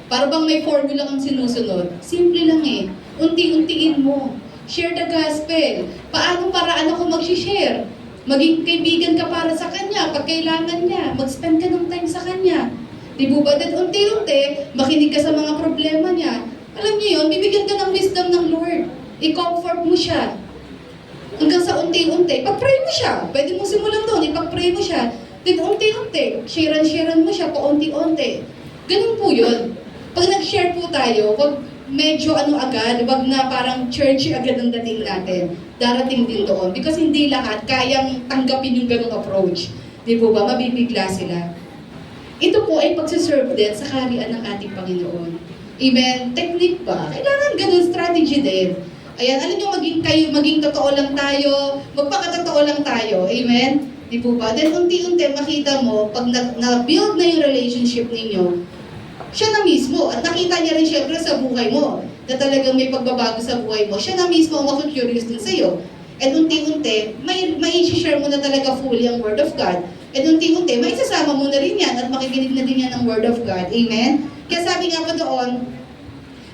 Para bang may formula kang sinusunod. Simple lang eh. Unti-untiin mo. Share the gospel. Paano paraan ako mag-share? Maging kaibigan ka para sa kanya pag kailangan niya. Mag-spend ka ng time sa kanya. Di ba? Then unti-unti, makinig ka sa mga problema niya. Alam niyo yun, bibigyan ka ng wisdom ng Lord. I-comfort mo siya. Hanggang sa unti-unti, pag-pray mo siya. Pwede mo simulan doon, ipag-pray mo siya. Then unti-unti, share-an mo siya paunti-unti. Ganun po yun. Pag nag-share po tayo, wag medyo agad, wag na parang churchy agad ang dating natin. Darating din doon. Because hindi lahat kayang tanggapin yung ganung approach. Di po ba? Mabibigla sila. Ito po ay pagsiserve din sa kaharian ng ating Panginoon. Amen? Technique ba? Kailangan ganun strategy din. Ayan, alam nyo, maging totoo lang tayo, magpakatotoo lang tayo. Amen? Di po ba? Then unti-unti makita mo, pag na-build na yung relationship ninyo, siya na mismo, at nakita niya rin syempre sa buhay mo, na talagang may pagbabago sa buhay mo, siya na mismo ang makikurious din sa'yo. And unti-unti, may share mo na talaga fully ang Word of God. And unti-unti, may isasama mo na rin yan at makikinig na din yan ng Word of God. Amen? Kaya sabi nga po doon,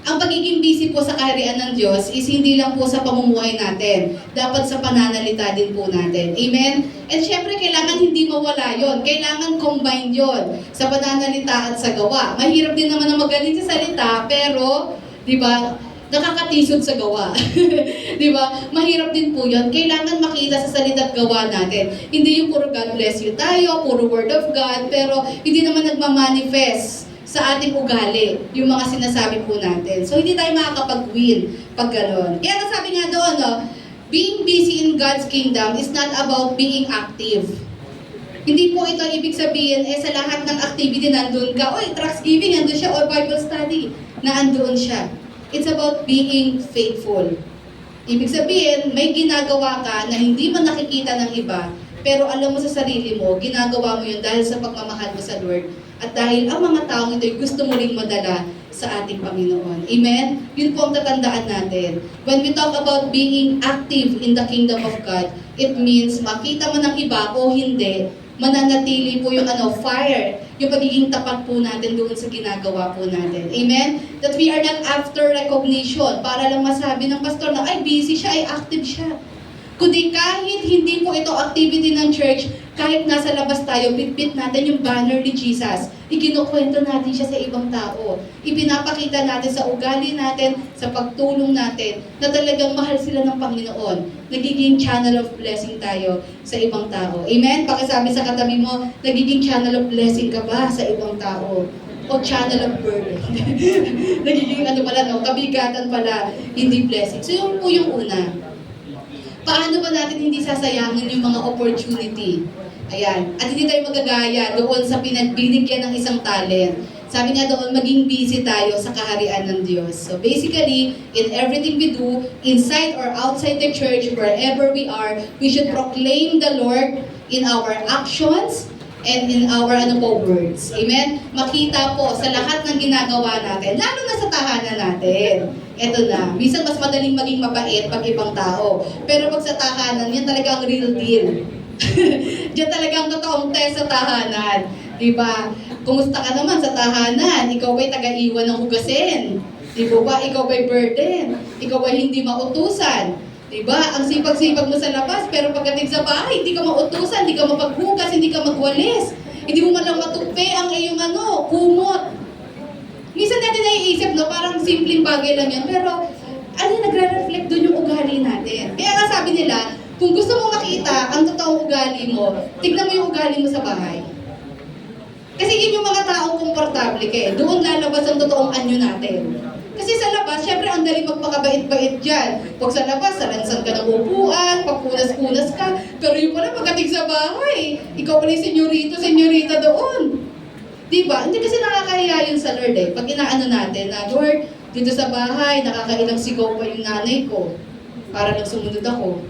ang pagiging busy po sa kaharian ng Diyos is hindi lang po sa pamumuhay natin. Dapat sa pananalita din po natin. Amen? And syempre, kailangan hindi mawala yon. Kailangan combine yon sa pananalita at sa gawa. Mahirap din naman na magaling sa salita, pero, di ba, nakakatisod sa gawa. Di ba? Mahirap din po yun. Kailangan makita sa salita at gawa natin. Hindi yung puro God bless you tayo, puro word of God, pero hindi naman nagmamanifest sa ating ugali, yung mga sinasabi po natin. So, hindi tayo makakapag-win pag gano'n. Kaya nasabi nga doon, being busy in God's kingdom is not about being active. Hindi po ito ibig sabihin, sa lahat ng activity nandun ka, tracts giving, nandun siya, o Bible study, na andoon siya. It's about being faithful. Ibig sabihin, may ginagawa ka na hindi man nakikita ng iba, pero alam mo sa sarili mo, ginagawa mo yun dahil sa pagmamahal mo sa Lord. At dahil ang mga taong ito'y gusto mo ring madala sa ating Panginoon. Amen? Yun po ang tatandaan natin. When we talk about being active in the kingdom of God, it means makita mo ng iba o hindi, mananatili po yung fire, yung pagiging tapat po natin doon sa ginagawa po natin. Amen? That we are not after recognition para lang masabi ng pastor na ay busy siya, ay active siya. Kundi kahit hindi po ito activity ng church, kahit nasa labas tayo, bitbit natin yung banner ni Jesus. Ikinukwento natin siya sa ibang tao. Ipinapakita natin sa ugali natin, sa pagtulong natin, na talagang mahal sila ng Panginoon. Nagiging channel of blessing tayo sa ibang tao. Amen? Pakisabi sa katabi mo, nagiging channel of blessing ka ba sa ibang tao? O channel of burden? Nagiging kabigatan pala, hindi blessing. So yun po yung una. Paano ba natin hindi sasayangin yung mga opportunity? Ayan. At hindi tayo magagaya doon sa pinagbinigyan ng isang talent. Sabi nga doon, maging busy tayo sa kaharian ng Diyos. So basically, in everything we do, inside or outside the church, wherever we are, we should proclaim the Lord in our actions and in our words. Amen? Makita po sa lahat ng ginagawa natin, lalo na sa tahanan natin. Eto na, minsan mas madaling maging mabait pag ibang tao. Pero pag sa tahanan, yan talaga ang real deal. Diyan talaga ang totoong test sa tahanan. Diba? Kumusta ka naman sa tahanan? Ikaw ba'y taga-iwan ng hugasin? Diba ba? Ikaw ba'y burden? Ikaw ba'y hindi mautusan? Diba? Ang sipag-sipag mo sa labas, pero pagdating sa bahay, hindi ka mautusan, hindi ka mapaghugas, hindi ka magwalis. Hindi mo man lang matupi ang iyong kumot. Minsan natin naiisip, parang simpleng bagay lang yan, pero nagre-reflect doon yung ugali natin. Kaya nga sabi nila, kung gusto mo makita ang totoong ugali mo, tignan mo yung ugali mo sa bahay. Kasi yun yung mga taong komportable ka doon lalabas ang totoong anyo natin. Kasi sa labas, syempre ang dali magpakabait-bait dyan. Pag sa labas, salansan ka ng upuan, papunas-punas ka, pero yung pala pagdating sa bahay, ikaw pala yung senyorita doon. Diba? Hindi kasi nakakahiya yun sa Lord eh. Pag inaano natin na, Lord, dito sa bahay, nakakailang sigaw pa yung nanay ko. Para lang sumunod ako.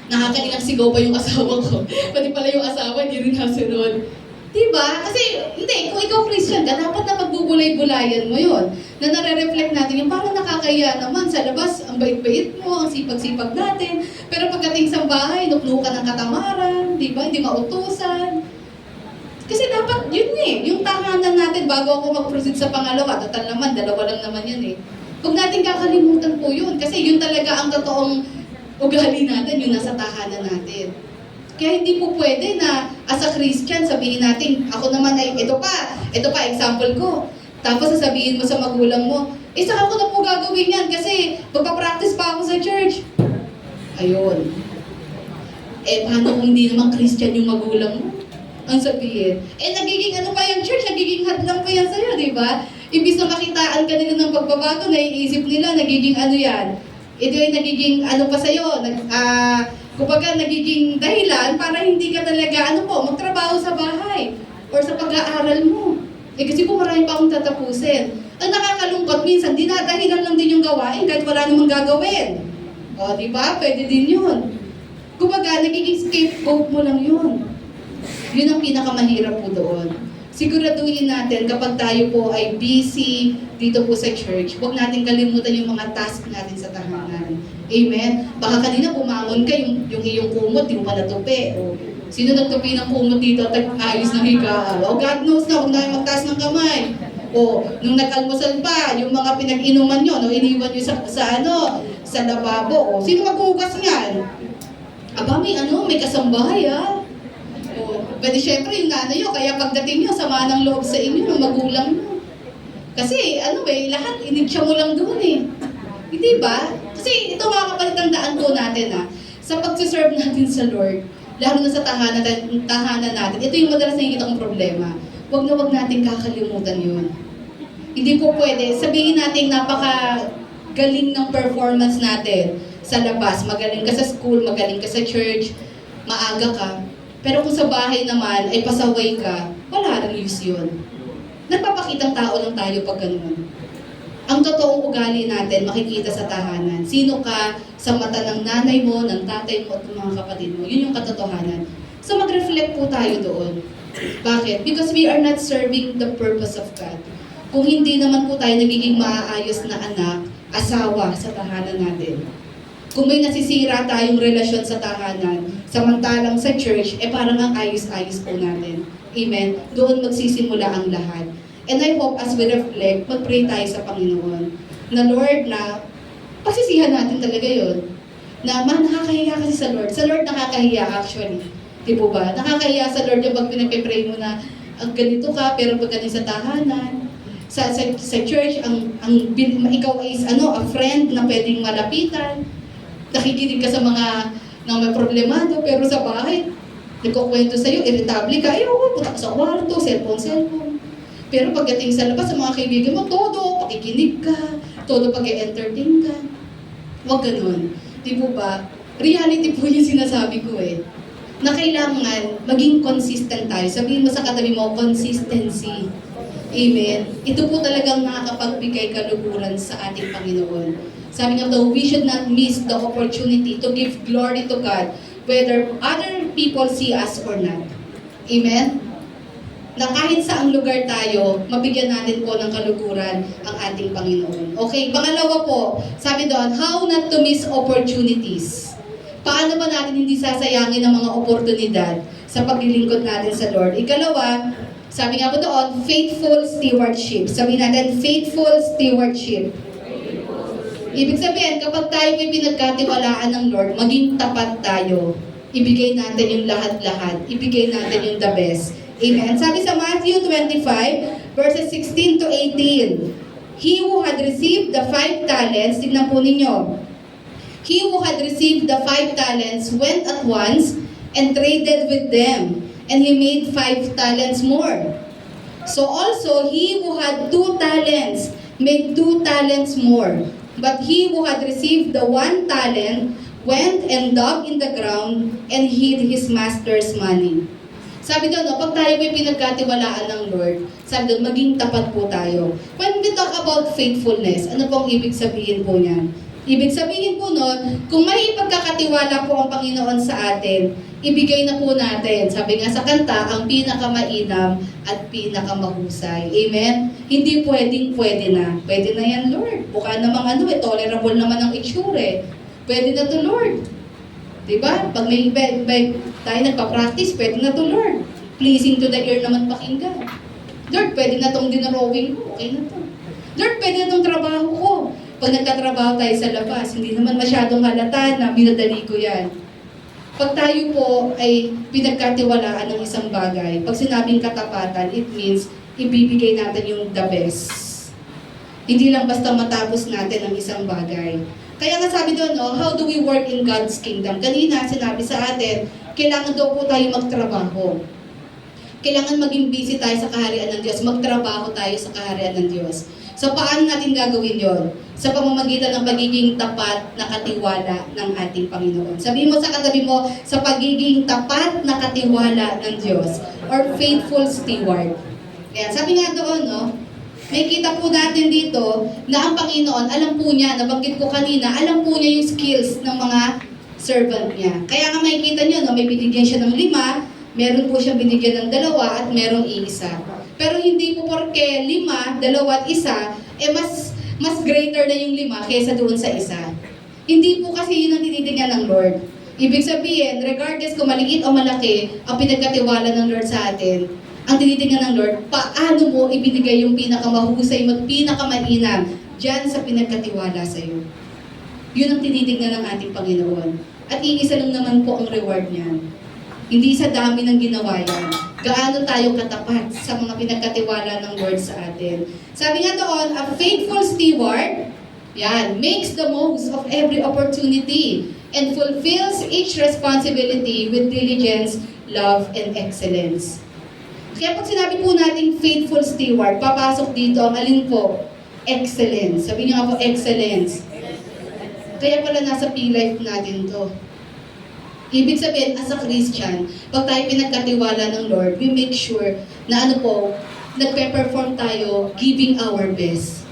Nakakailang sigaw pa yung asawa ko. Pati pala yung asawa, hindi rin nasunod. Diba? Kasi, hindi, kung ikaw Christian ka, dapat na pagbubulay-bulayan mo yun. Na nare-reflect natin yung parang nakakahiya naman sa labas, ang bait-bait mo, ang sipag-sipag natin. Pero pagdating sa bahay, nuknukan ng katamaran, diba? Hindi mautusan. Kasi dapat yun yung tahanan natin bago ako mag-proceed sa pangalawa. Total naman, dalawa lang naman yan eh. Huwag natin kakalimutan po yun. Kasi yun talaga ang totoong ugali natin, yun nasa tahanan natin. Kaya hindi po pwede na as a Christian sabihin natin, ako naman ay, ito pa, example ko. Tapos sasabihin mo sa magulang mo, saka ko na po gagawin yan kasi magpa-practice pa ako sa church. Ayun. Paano kung hindi naman Christian yung magulang mo? Ang sabihin. Nagiging pa yung church, nagiging hadlang pa yan sa'yo, di ba? Imbis na makitaan ka nila ng pagbabago, naiisip nila, nagiging yan. Ito ay nagiging pa sa'yo, kumbaga nagiging dahilan para hindi ka talaga, magtrabaho sa bahay or sa pag-aaral mo. Kasi po marami pa akong tatapusin. Ang nakakalungkot, minsan, dinadahilan lang din yung gawain kahit wala namang gagawin. O, di ba? Pwede din yun. Kumbaga, nagiging scapegoat mo lang yun. Yun ang pinakamahirap po doon. Siguraduhin natin kapag tayo po ay busy dito po sa church, huwag natin kalimutan yung mga task natin sa tahanan. Amen? Baka kanina bumangon ka, yung iyong kumot, di mo pa natupi. O, sino nagtupi ng kumot dito at ayos ng higaan? O, God knows na, huwag na magtaas ng kamay. O, nung nag-almusal pa, yung mga pinag-inuman nyo, iniwan nyo sa lababo. O, sino maghugas niyan? Aba, may kasambahay pwede syempre yung nanay nyo, kaya pagdating nyo, sama ng loob sa inyo, ng magulang nyo. Kasi, lahat, initsya mo lang doon Hindi ba? Kasi ito mga kapalitandaan po natin sa pagsiserve natin sa Lord, lalo na sa tahanan natin, ito yung madalas nakikita kong problema. Huwag natin kakalimutan yun. Hindi po pwede, sabihin natin napaka-galing ng performance natin sa labas. Magaling ka sa school, magaling ka sa church, maaga ka. Pero kung sa bahay naman ay pasaway ka, wala rin use yun. Nagpapakitang tao lang tayo pag ganun. Ang totoong ugali natin makikita sa tahanan. Sino ka sa mata ng nanay mo, ng tatay mo, at ng mga kapatid mo. Yun yung katotohanan. So mag-reflect po tayo doon. Bakit? Because we are not serving the purpose of God. kung hindi naman po tayo nagiging maaayos na anak, asawa sa tahanan natin. Kung may nasisira tayong relasyon sa tahanan, samantalang sa church, parang ang ayos-ayos po natin. Amen? Doon magsisimula ang lahat. And I hope as we reflect, mag-pray tayo sa Panginoon. Na Lord, na pagsisihan natin talaga yun. Na nakakahiya kasi sa Lord. Sa Lord nakakahiya actually. Di po ba? Nakakahiya sa Lord yung pag pinag-pray mo na ang ganito ka, pero pag ganito sa tahanan, sa church, ikaw is a friend na pwedeng malapitan. Nakikinig ka sa mga may problemado, pero sa bahay, nagkukwento sa'yo, irritable ka, punta ka sa kwarto, cellphone. Pero pagdating sa labas, sa mga kaibigan mo, todo, pakikinig ka, todo pag-entertain ka. Huwag ganun. Di po ba? Reality po yung sinasabi ko na kailangan maging consistent tayo. Sabihin mo sa katabi mo, consistency. Amen. Ito po talagang nakakapagbigay kaluguran sa ating Panginoon. Sabi nga daw, we should not miss the opportunity to give glory to God, whether other people see us or not. Amen? Na kahit saang lugar tayo, mabigyan natin po ng kaluguran ang ating Panginoon. Okay, pangalawa po, sabi doon, how not to miss opportunities. Paano ba natin hindi sasayangin ang mga oportunidad sa paglilingkod natin sa Lord? Ikalawa, sabi nga po doon, faithful stewardship. Sabi natin, faithful stewardship. Ibig sabihin, kapag tayo may pinagkatiwalaan ng Lord, maging tapat tayo. Ibigay natin yung lahat-lahat. Ibigay natin yung the best. Amen. Sabi sa Matthew 25, verses 16 to 18, he who had received the 5 talents, tignan po ninyo, he who had received the 5 talents went at once and traded with them, and he made 5 talents more. So also, he who had 2 talents made 2 talents more. But he who had received the 1 talent went and dug in the ground and hid his master's money. Sabi doon, pag tayo may pinagkatiwalaan ng Lord, sabi doon, maging tapat po tayo. When we talk about faithfulness, ano pong ibig sabihin po niyan? Ibig sabihin po nun, kung may pagkakatiwala po ang Panginoon sa atin, ibigay na po natin. Sabi nga sa kanta, ang pinakamainam at pinakamahusay. Amen? Hindi pwede na. Pwede na yan, Lord. Baka namang tolerable naman ang itsure. Pwede na to, Lord. Diba? Pag may tayo nagpa-practice, pwede na to, Lord. Pleasing to the ear naman pakinggan. Lord, pwede na tong dinarowing ko. Okay na to. Lord, pwede na tong trabaho ko. Pag nagkatrabaho tayo sa labas, hindi naman masyadong halata na binadali ko yan. Pag tayo po ay pinagkatiwalaan ng isang bagay, pag sinabing katapatan, it means ibibigay natin yung the best. Hindi lang basta matapos natin ang isang bagay. Kaya nga sabi doon, how do we work in God's kingdom? Kanina sinabi sa atin, kailangan daw po tayo magtrabaho. Kailangan maging busy tayo sa kaharian ng Diyos. Magtrabaho tayo sa kaharian ng Diyos. So paano natin gagawin yon? Sa pamamagitan ng pagiging tapat na katiwala ng ating Panginoon. Sabihin mo sa katabi mo, sa pagiging tapat na katiwala ng Diyos or faithful steward. Kaya sabi nga doon, may kita po natin dito na ang Panginoon, alam po niya, nabanggit ko kanina, alam po niya yung skills ng mga servant niya. Kaya nga makikita niyo, may binigyan siya ng 5, meron po siyang binigyan ng 2 at merong 1. Pero hindi po porke 5, 2 at 1, mas greater na yung 5 kaysa doon sa 1. Hindi po kasi yun ang tinitingnan ng Lord. Ibig sabihin, regardless kung maliit o malaki, ang pinagkatiwala ng Lord sa atin, ang tinitingnan ng Lord, paano mo ibinigay yung pinakamahusay mo at pinakamainam dyan sa pinagkatiwala sa iyo. Yun ang tinitingnan ng ating Panginoon. At iisa lang naman po ang reward niyan. Hindi sa dami ng ginawa yan. Gaano tayo katapat sa mga pinagkatiwala ng Lord sa atin. Sabi nga doon, a faithful steward, makes the most of every opportunity and fulfills each responsibility with diligence, love, and excellence. Kaya pag sinabi po nating faithful steward, papasok dito ang alin po? Excellence. Sabi niyo nga po, excellence. Kaya pala nasa P-Life natin to. Ibig sabihin, as a Christian, pag tayo pinagkatiwala ng Lord, we make sure na nagpe-perform tayo, giving our best.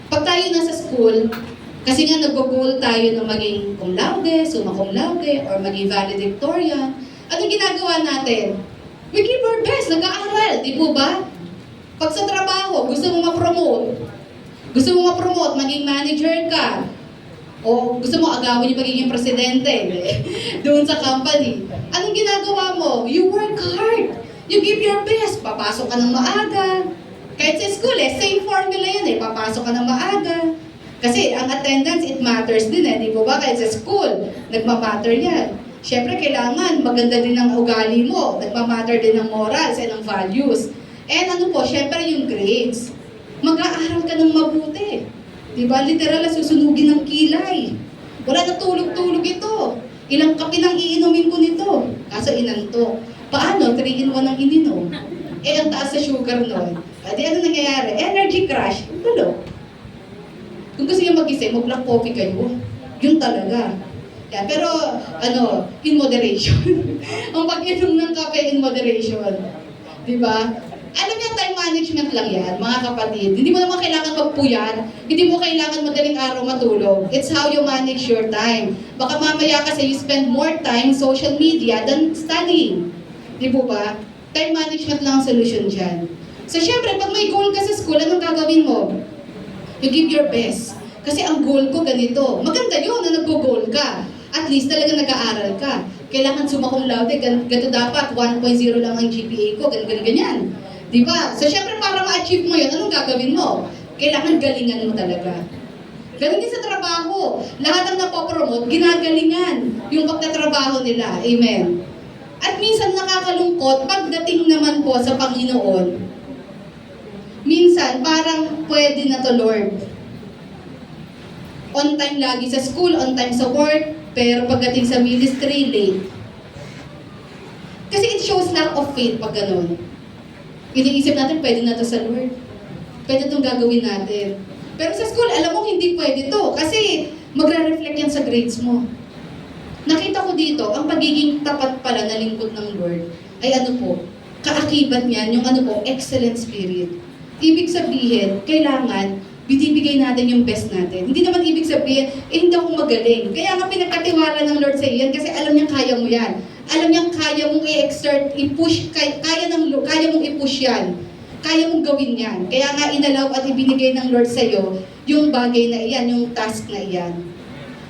Pag tayo nasa school, kasi nga nag-goal tayo na maging cum laude, summa cum laude, or maging valedictorian, anong ginagawa natin? We give our best, nag-aaral, di po ba? Pag sa trabaho, gusto mo ma-promote, maging manager ka, o gusto mo agawin yung pagiging presidente doon sa company. Anong ginagawa mo? You work hard. You give your best. Papasok ka ng maaga. Kahit sa school, same formula yan papasok ka ng maaga. Kasi ang attendance, it matters din di ba ba? Kahit sa school, nagmamatter yan. Siyempre, kailangan maganda din ang ugali mo. Nagmamatter din ang morals and ang values. And siyempre yung grades. Mag-aaral ka ng mabuti. Diba? Literal na susunugin ng kilay. Wala na tulog-tulog ito. Ilang kape nang iinumin ko nito. Kaso inantok. Paano? 3-in-1 ang ininom. Ang taas sa sugar nun. Di ano nangyayari? Energy crash. Tulog. Kung gusto niyo mag-isip, mag-black coffee kayo. Yun talaga. Yeah, pero, in moderation. Ang pag-inom ng kape in moderation. Diba? Alam niyo, time management lang yan, mga kapatid. Hindi mo naman kailangan magpuyat, hindi mo kailangan madaling araw matulog. It's how you manage your time. Baka mamaya kasi you spend more time social media than studying. Di po ba? Time management lang ang solution dyan. So, syempre, pag may goal ka sa school, anong gagawin mo? You give your best. Kasi ang goal ko ganito. Maganda yun na nag-goal ka. At least talaga nag-aaral ka. Kailangan summa cum laude, ganito dapat, 1.0 lang ang GPA ko, ganyan. Diba? So, syempre, para ma-achieve mo yun, anong gagawin mo? Kailangan galingan mo talaga. Ganun din sa trabaho. Lahat ng napopromote, ginagalingan yung pagtatrabaho nila. Amen. At minsan nakakalungkot, pagdating naman po sa Panginoon, minsan parang pwede na to, Lord. On time lagi sa school, on time sa work, pero pagdating sa ministry, late. Kasi it shows lack of faith pag ganun. Iniisip natin, pwede na to sa Lord. Pwede itong gagawin natin. Pero sa school, alam mo, hindi pwede to. Kasi magre-reflect yan sa grades mo. Nakita ko dito, ang pagiging tapat pala na lingkod ng Lord, ay kaakibat niyan, yung excellent spirit. Ibig sabihin, kailangan, binibigay natin yung best natin. Hindi naman ibig sabihin, hindi ako magaling. Kaya nga pinagkatiwala ng Lord sa iyo yan, kasi alam niya kaya mo yan. Alam niyang kaya mong i-exert, i-push, kaya mong i-push yan. Kaya mong gawin yan. Kaya nga inalaw at ibinigay ng Lord sa iyo yung bagay na iyan, yung task na iyan.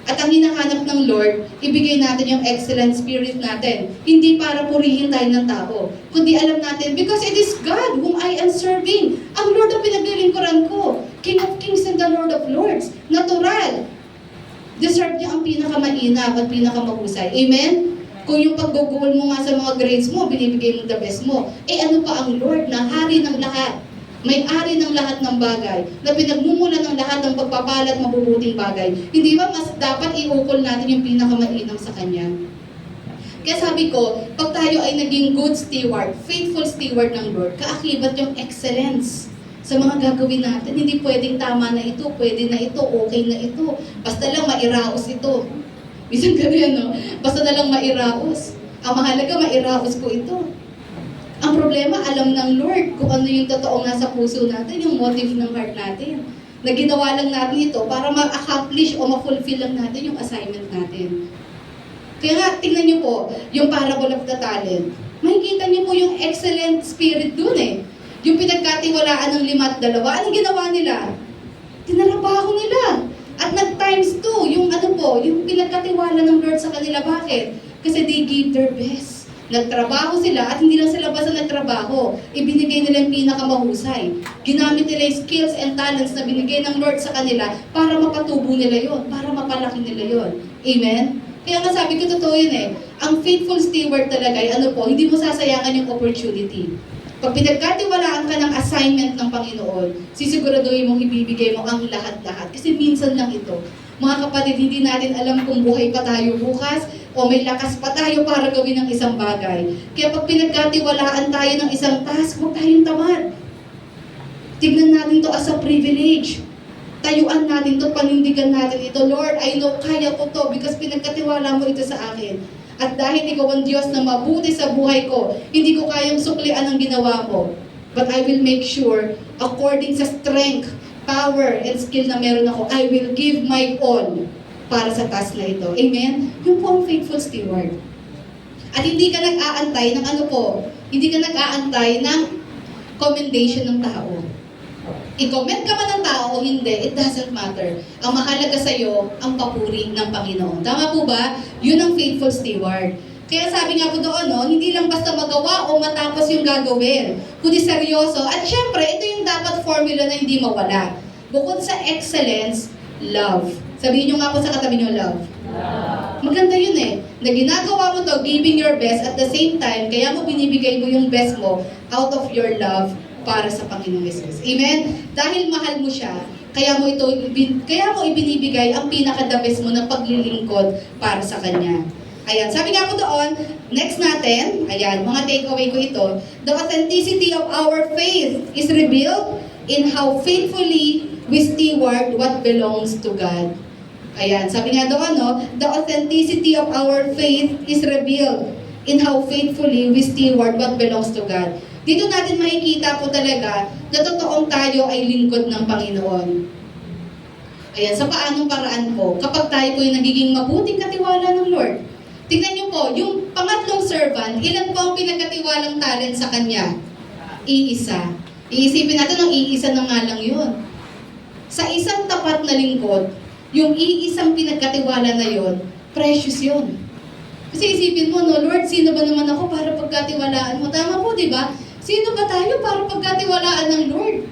At ang hinahanap ng Lord, ibigay natin yung excellent spirit natin. Hindi para purihin tayo ng tao. Kundi alam natin, because it is God whom I am serving. Ang Lord ang pinaglilingkuran ko. King of Kings and the Lord of Lords. Natural. Deserve niya ang pinakamainam at pinakamahusay. Amen? Kung yung pag-goal mo nga sa mga grades mo, binibigay mo the best mo, ano pa ang Lord na hari ng lahat? May-ari ng lahat ng bagay, na pinagmumulan ng lahat ng pagpapala at mabubuting bagay. Hindi ba mas dapat iukol natin yung pinakamainam sa Kanya? Kaya sabi ko, pag tayo ay naging good steward, faithful steward ng Lord, kaakibat yung excellence sa mga gagawin natin. Hindi pwedeng tama na ito, pwede na ito, okay na ito. Basta lang mairaos ito. Isang ganyan, no? Basta na lang mairaos. Ang mahalaga, mairaos ko ito. Ang problema, alam ng Lord kung ano yung totoong nasa puso natin, yung motive ng heart natin. Na ginawa lang natin ito para ma-accomplish o ma-fulfill lang natin yung assignment natin. Kaya nga, tingnan niyo po, yung parable of the talent. Makikita niyo po yung excellent spirit dun Yung pinagkatiwalaan ng 5 at 2, anong ginawa nila? Tinarabaho nila. At nag-times 2, yung yung pinagkatiwala ng Lord sa kanila. Bakit? Kasi they gave their best. Nagtrabaho sila at hindi lang sila basta nagtrabaho. Ibinigay nila yung pinakamahusay. Ginamit nila yung skills and talents na binigay ng Lord sa kanila para mapatubo nila yon, para mapalaki nila yon. Amen? Kaya nga sabi ko, totoo yun Ang faithful steward talaga ay hindi mo sasayangan yung opportunity. Pag pinagkatiwalaan ka ng assignment ng Panginoon, sisiguraduhin mong ibibigay mo ang lahat-lahat. Kasi minsan lang ito. Mga kapatid, hindi natin alam kung buhay pa tayo bukas o may lakas pa tayo para gawin ang isang bagay. Kaya pag pinagkatiwalaan tayo ng isang task, huwag tayong tamad. Tignan natin to as a privilege. Tayuan natin to, panindigan natin ito. Lord, I know kaya ko to because pinagkatiwala mo ito sa akin. At dahil ikaw ang Diyos na mabuti sa buhay ko, hindi ko kayang suklian ang ginawa mo. But I will make sure, according sa strength, power, and skill na meron ako, I will give my all para sa task na ito. Amen? Yung po ang faithful steward. At hindi ka nag-aantay ng hindi ka nag-aantay ng commendation ng tao. I-comment ka man ng tao o hindi, it doesn't matter. Ang mahalaga sa'yo, ang papuri ng Panginoon. Tama po ba? Yun ang faithful steward. Kaya sabi nga po doon, no, hindi lang basta magawa o matapos yung gagawin, kundi seryoso. At syempre, ito yung dapat formula na hindi mawala. Bukod sa excellence, love. Sabihin nyo nga po sa katabi nyo, love. Maganda yun eh. Na ginagawa mo to, giving your best, at the same time, kaya mo binibigay mo yung best mo out of your love para sa Panginoong Jesus. Amen? Dahil mahal mo siya, kaya mo ibinibigay ang pinaka-the best mo na paglilingkod para sa Kanya. Ayan, sabi nga po doon, next natin, ayan, mga takeaway ko ito, the authenticity of our faith is revealed in how faithfully we steward what belongs to God. Ayan, sabi nga doon, no, the authenticity of our faith is revealed in how faithfully we steward what belongs to God. Dito natin makikita po talaga na totoong tayo ay lingkod ng Panginoon. Ayan, sa paanong paraan po, kapag tayo po yung nagiging mabuting katiwala ng Lord. Tingnan niyo po, yung pangatlong servant, ilan po ang pinagkatiwalang talent sa kanya? Iisa. Iisipin natin ang iisa na nga lang yun. Sa isang tapat na lingkod, yung iisang pinagkatiwala na yun, precious yun. Kasi isipin mo, no, Lord, sino ba naman ako para pagkatiwalaan mo? Tama po, di ba? Sino ba tayo para pagkatiwalaan ng Lord?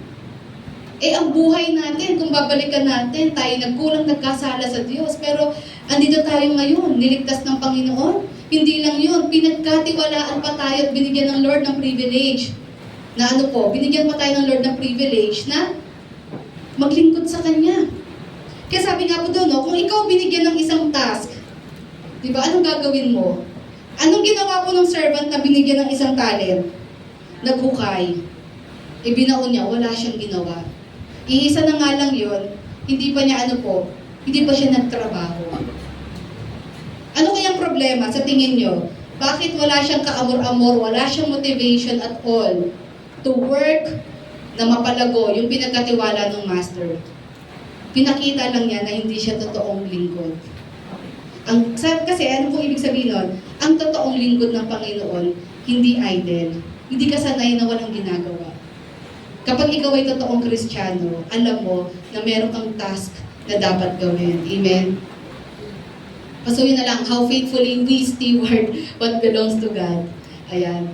Eh, ang buhay natin, kung babalikan natin, tayo nagkulang nagkasala sa Diyos. Pero, andito tayo ngayon, niligtas ng Panginoon. Hindi lang yun, pinagkatiwalaan pa tayo at binigyan ng Lord ng privilege. Na ano po, binigyan pa tayo ng Lord ng privilege na maglingkod sa Kanya. Kaya sabi nga po doon, no, kung ikaw binigyan ng isang task, di ba, anong gagawin mo? Anong ginawa po ng servant na binigyan ng isang talent? Naghukay. Ibinaon niya, wala siyang ginawa. Iisa na nga lang yun, hindi pa niya hindi pa siya nagtrabaho. Ano kayang problema sa tingin niyo? Bakit wala siyang kaamor-amor, wala siyang motivation at all to work na mapalago yung pinagkatiwala ng master? Pinakita lang niya na hindi siya totoong lingkod. Kasi ano pong ibig sabihin nun? Ang totoong lingkod ng Panginoon, hindi idle. Hindi ka sanay na walang ginagawa. Kapag ikaw ay totoong Kristiyano, alam mo na meron kang task na dapat gawin. Amen? So yun na lang, how faithfully we steward what belongs to God. Ayan.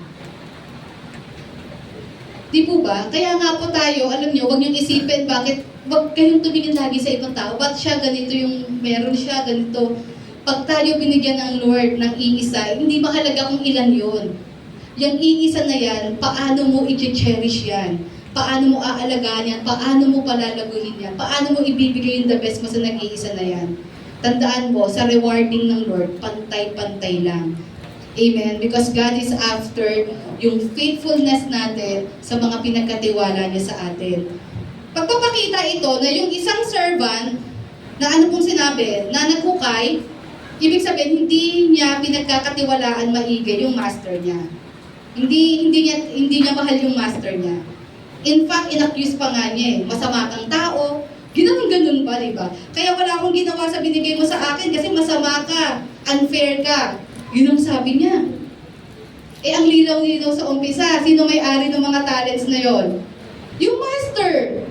Di po ba? Kaya nga po tayo, alam nyo, huwag niyong isipin wag kayong tumingin lagi sa ibang tao. Ba't siya ganito yung meron siya, ganito. Pag tayo binigyan ng Lord ng iisa, hindi mahalaga kung ilan yun. Yung iisa na yan, paano mo i-cherish yan? Paano mo aalagaan yan? Paano mo palalaguhin yan? Paano mo ibibigay yung the best mo sa nag-iisa na yan? Tandaan mo, sa rewarding ng Lord, pantay-pantay lang. Amen? Because God is after yung faithfulness natin sa mga pinagkatiwala niya sa atin. Pagpapakita ito na yung isang servant, na ano pong sinabi, na naghukay, ibig sabihin, hindi niya pinagkakatiwalaan maigi yung master niya. Hindi niya mahal yung master niya. In fact, inaccuse pa nga niya masama kang tao, ganun pa, diba? Kaya wala akong ginawa sa binigay mo sa akin kasi masama ka, unfair ka. Yun ang sabi niya. Eh, ang lilaw-lilaw sa umpisa, sino may-ari ng mga talents na yon? Yung master.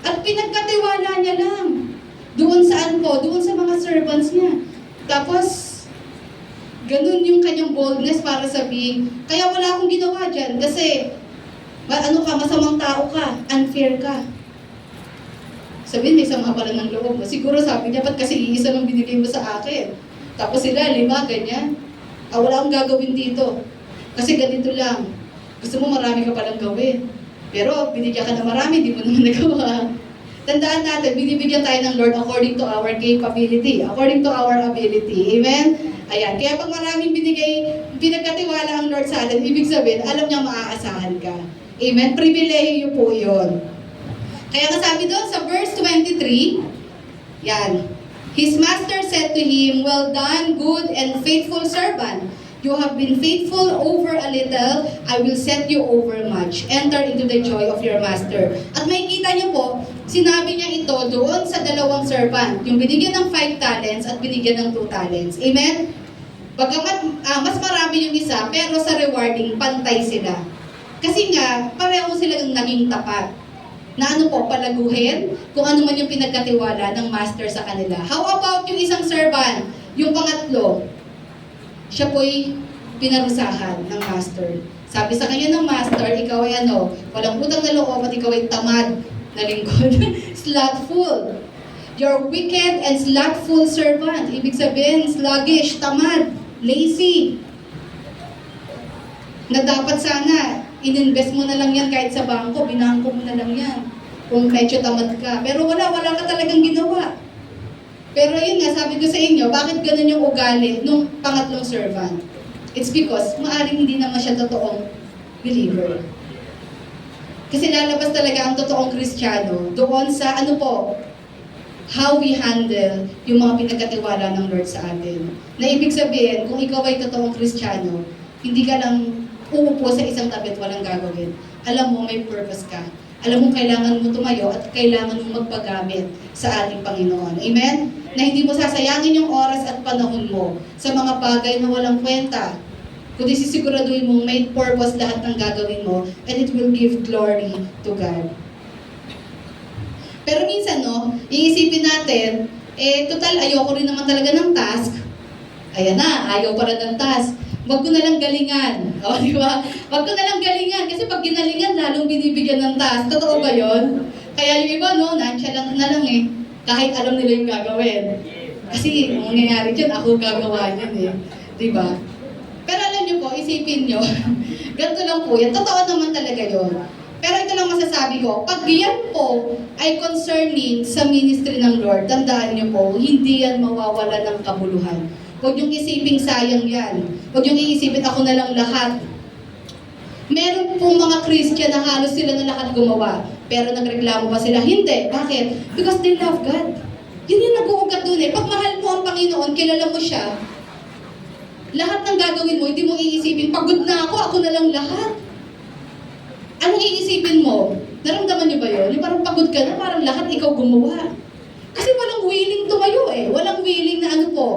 At pinagkatiwala niya lang. Doon saan po? Doon sa mga servants niya. Tapos, ganun yung kanyang boldness para sabihin, kaya wala akong ginawa dyan kasi masamang tao ka, unfair ka. Sabihin, may sama pala ng loob mo. Siguro sabi niya, ba't kasi iisa lang binigay mo sa akin? Tapos sila, 5, ganyan. Wala akong gagawin dito. Kasi ganito lang. Gusto mo marami ka palang gawin. Pero binigyan ka na marami, di mo naman nagawa. Tandaan natin, binibigyan tayo ng Lord according to our capability, according to our ability. Amen? Ayan. Kaya pag maraming pinagkatiwala ang Lord sa atin, ibig sabihin, alam niya maaasahan ka. Amen? Pribilehiyo po yun. Kaya kasabi doon sa verse 23, yan. His master said to him, "Well done, good and faithful servant. You have been faithful over a little, I will set you over much. Enter into the joy of your master." At makikita niyo po, sinabi niya ito doon sa dalawang servant, yung binigyan ng 5 talents at binigyan ng 2 talents. Amen? Bagamat mas marami yung isa, pero sa rewarding, pantay sila. Kasi nga, pareho silang naging tapat. Na ano po, palaguhin kung ano man yung pinagkatiwala ng master sa kanila. How about yung isang servant? Yung pangatlo, siya po'y pinarusahan ng master. Sabi sa kanya ng master, ikaw ay ano, walang utang na loob at ikaw ay tamad na lingkod. Slothful. You're wicked and slothful servant. Ibig sabihin, sluggish, tamad, lazy. Na dapat sana, ininvest mo na lang yan kahit sa bangko, binangko mo na lang yan. Kung medyo tamad ka. Pero wala ka talagang ginawa. Pero yun nga, sabi ko sa inyo, bakit ganun yung ugali nung pangatlong servant? It's because maaring hindi naman siya totoong believer. Kasi lalabas talaga ang totoong Kristiyano doon sa ano po, how we handle yung mga pinagkatiwala ng Lord sa atin. Na ibig sabihin, kung ikaw ay totoong Kristiyano, hindi ka lang uupo sa isang tabi at walang gagawin. Alam mo, may purpose ka. Alam mo, kailangan mo tumayo at kailangan mo magpagamit sa ating Panginoon. Amen? Na hindi mo sasayangin yung oras at panahon mo sa mga bagay na walang kwenta. Kundi sisiguraduhin mong may purpose lahat ng gagawin mo and it will give glory to God. Pero minsan, no, iisipin natin, total, ayoko rin naman talaga ng task. Ayan na, ayaw para ng task. Wag ko na lang galingan. O, di ba? Wag ko na lang galingan. Kasi pag ginalingan, lalong binibigyan ng task. Totoo ba yun? Kaya yung iba, no, nonchalant na lang eh. Kahit alam nila yung gagawin. Kasi, ang nangyayari dyan, ako gagawa yan eh. Di ba? Pero alam niyo po, isipin niyo, ganito lang po yan. Totoo naman talaga yun. Pero ito lang masasabi ko, pag yan po ay concerning sa ministry ng Lord, tandaan niyo po, hindi yan mawawala ng kabuluhan. Huwag niyong isiping sayang yan. Huwag niyong iisipin ako na lang lahat. Meron pong mga Christian na halos sila na lahat gumawa. Pero nagreklamo ba sila? Hindi. Bakit? Because they love God. Yun yung nag-uugat dun eh. Pag mahal mo ang Panginoon, kilala mo siya, lahat ng gagawin mo, hindi mo iisipin, pagod na ako na lang lahat. Anong iisipin mo? Naramdaman niyo ba yun? Yung parang pagod ka na, parang lahat ikaw gumawa. Kasi walang willing tumayo eh. Walang willing na ano po,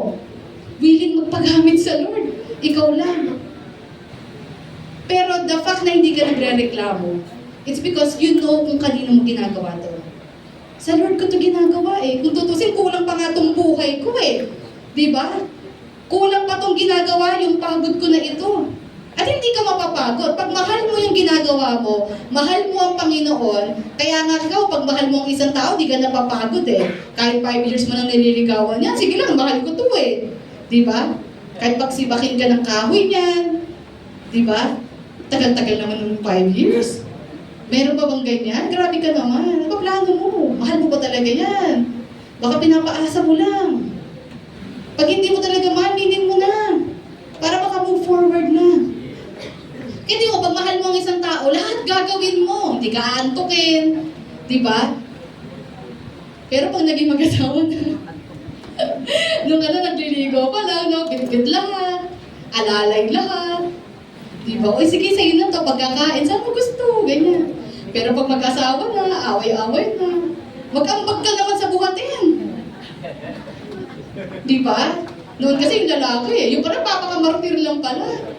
willing magpagamit sa Lord. Ikaw lang. Pero the fact na hindi ka nagre-reklamo, it's because you know kung kanino mo ginagawa to. Sa Lord ko to ginagawa eh. Kung tutusin, kulang pa nga tong buhay ko eh. Diba? Kulang pa tong ginagawa, yung pagod ko na ito. At hindi ka mapapagod. Pag mahal mo yung ginagawa mo, mahal mo ang Panginoon, kaya nga ikaw, pag mahal mo ang isang tao, di ka napapagod eh. Kahit 5 years mo nang nililigawan niya, sige lang, mahal ko to eh. Diba? Kahit pagsibakin ka ng kahoy niyan, diba? Tagal-tagal naman ng 5 years. Meron ba bang ganyan? Grabe ka naman. Ano ba plano mo? Mahal mo ba talaga yan? Baka pinapaasa mo lang. Pag hindi mo talaga mahal, minin mo na. Para maka-move forward na. Hindi mo, pag mahal mo ang isang tao, lahat gagawin mo. Hindi ka aantukin. Diba? Pero pag naging mag-asawa na, nung nagliligo pa lang, no? Bit-bit lahat. Alalay lahat. Diba? Uy, sige, sa'yo na to. Pagkakain, saan mo gusto? Ganyan. Pero pag mag-asawa na, away-away na. Mag-ambag ka naman sa buhatin. Diba? Noon kasi yung lalaki eh. Yung parang papakamartir lang pala.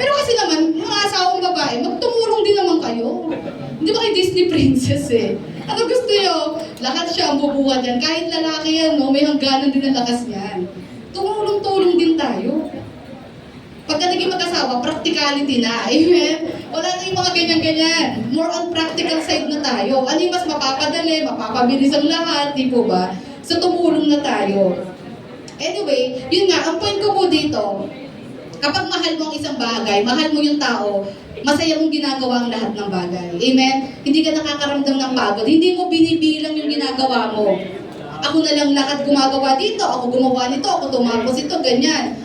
Pero kasi naman, mga asawang babae, magtumurong din naman kayo. Hindi ba kayo Disney princess eh? Ano gusto nyo? Lahat siya ang bubuhat yan. Kahit lalaki yan, no? May hangganan din ang lakas niyan. Tumulong-tulong din tayo. Pagka naging mag-asawa, practicality na. Amen? Wala na yung mga ganyan-ganyan. More on practical side na tayo. Ano yung mas mapapadali, mapapabilis ang lahat, di po ba? So tumulong na tayo. Anyway, yun nga, ang point ko po dito, kapag mahal mo ang isang bagay, mahal mo yung tao, masaya mong ginagawa ang lahat ng bagay. Amen? Hindi ka nakakaramdam ng pagod. Hindi mo binibilang yung ginagawa mo. Ako na lang lahat gumagawa dito, ako gumawa nito, ako tumapos ito, ganyan.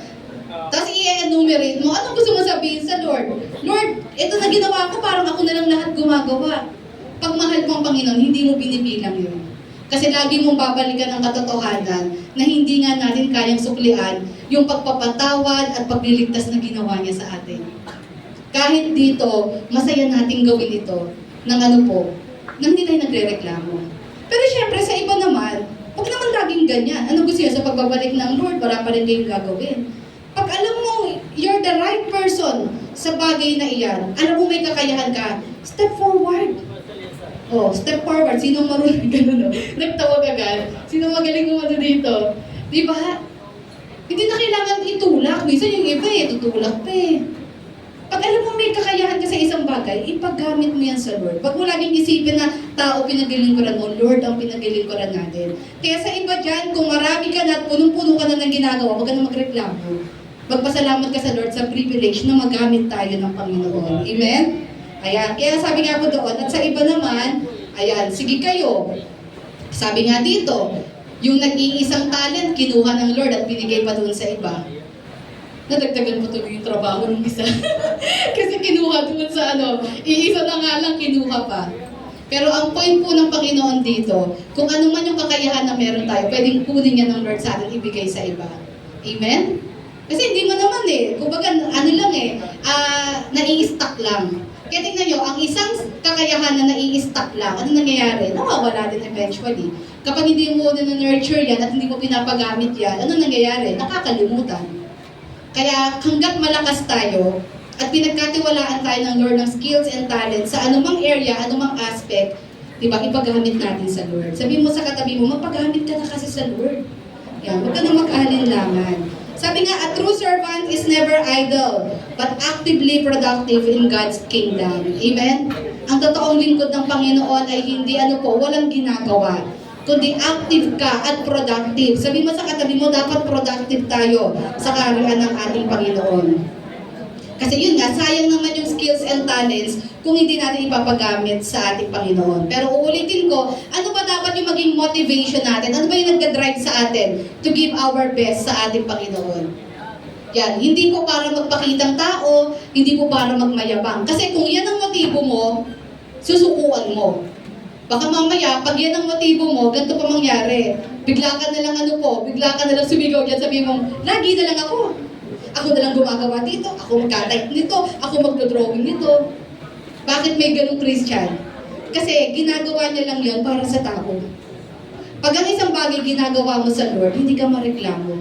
Tapos i-enumerate mo, anong gusto mo sabihin sa Lord? Lord, ito na ginawa ko, parang ako na lang lahat gumagawa. Pag mahal mo ang Panginoon, hindi mo binibilang yun. Kasi lagi mong babalikan ang katotohanan na hindi nga natin kayang suklian yung pagpapatawad at pagliligtas na ginawa niya sa atin. Kahit dito, masaya nating gawin ito ng ano po, nang hindi tayo nagre-reklamo. Pero syempre sa iba naman, huwag naman laging ganyan. Ano gusto niya sa pagbabalik ng Lord, wala pa rin kayong gagawin. Pag alam mo, you're the right person sa bagay na iyan, alam mo may kakayahan ka, step forward. Oh, step forward. Sino marunong gano'n, no? Nagtawag agad. Sino magaling mo dito? Di ba? Hindi na kailangan itulak. Minsan yung iba tutulak pa eh. Pag alam mo may kakayahan ka sa isang bagay, ipaggamit mo yan sa Lord. Pag mo laging isipin na tao pinaglilingkuran mo, Lord ang pinaglilingkuran natin. Kaya sa iba dyan, kung marami ka na at punong-puno ka na ng ginagawa, huwag ka na magreklamo. Magpasalamat ka sa Lord sa privilege na magamit tayo ng Panginoon. Amen? Ayan, kaya sabi nga po doon, at sa iba naman, ayan, sige kayo. Sabi nga dito, yung nag-iisang talent, kinuha ng Lord at binigay pa doon sa iba. Nadagdagan po tuloy yung trabaho ng isa. Kasi kinuha doon sa iisa na nga lang kinuha pa. Pero ang point po ng Panginoon dito, kung ano man yung kakayahan na meron tayo, pwedeng kunin yan ng Lord sa atin, ibigay sa iba. Amen? Kasi hindi mo naman kumbaga nai-stack lang. Kaya tingnan nyo, ang isang kakayahan na nai-stack lang, ano nangyayari? Nawawala din eventually. Kapag hindi mo na-nurture yan at hindi mo pinapagamit yan, ano nangyayari? Nakakalimutan. Kaya hanggat malakas tayo at pinagkatiwalaan tayo ng Lord ng skills and talents sa anumang area, anumang aspect, di ba, ipagamit natin sa Lord. Sabi mo sa katabi mo, magpagamit ka na kasi sa Lord. Yan, huwag ka na mag-alinlangan. Sabi nga, a true servant is never idle, but actively productive in God's kingdom. Amen? Ang totoong lingkod ng Panginoon ay hindi walang ginagawa, kundi active ka at productive. Sabi mo sa katabi mo, dapat productive tayo sa kaharian ng ating Panginoon. Kasi yun nga, sayang naman yung skills and talents kung hindi natin ipapagamit sa ating Panginoon. Pero uulitin ko, ano ba dapat yung maging motivation natin? Ano ba yung nagda-drive sa atin to give our best sa ating Panginoon? Yan, hindi po para magpakitang tao, hindi po para magmayabang. Kasi kung yan ang motibo mo, susukuan mo. Baka mamaya, pag yan ang motibo mo, ganito pa mangyari. Bigla ka na lang bigla ka na lang sumigaw dyan, sabihin mo, lagi na lang ako. Ako na lang gumagawa dito, ako magka-type nito, ako magdo-drawing nito. Bakit may ganung Christian? Kasi ginagawa niya lang yon para sa tao. Pag ang isang bagay ginagawa mo sa Lord, hindi ka mareklamo.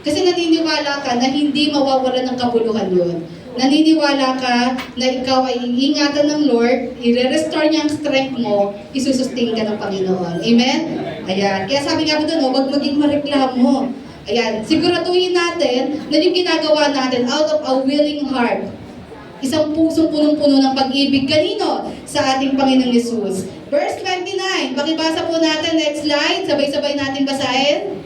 Kasi naniniwala ka na hindi mawawala ng kabuluhan yon. Naniniwala ka na ikaw ay iingatan ng Lord, i-restore niya ang strength mo, isusustain ka ng Panginoon. Amen? Ayan. Kaya sabi nga po doon, huwag maging mareklamo. Ayan, siguraduhin natin na yung ginagawa natin out of a willing heart. Isang pusong punong-puno ng pag-ibig. Kanino? Sa ating Panginoong Yesus. Verse 29, pakibasa po natin, next slide, sabay-sabay natin basahin.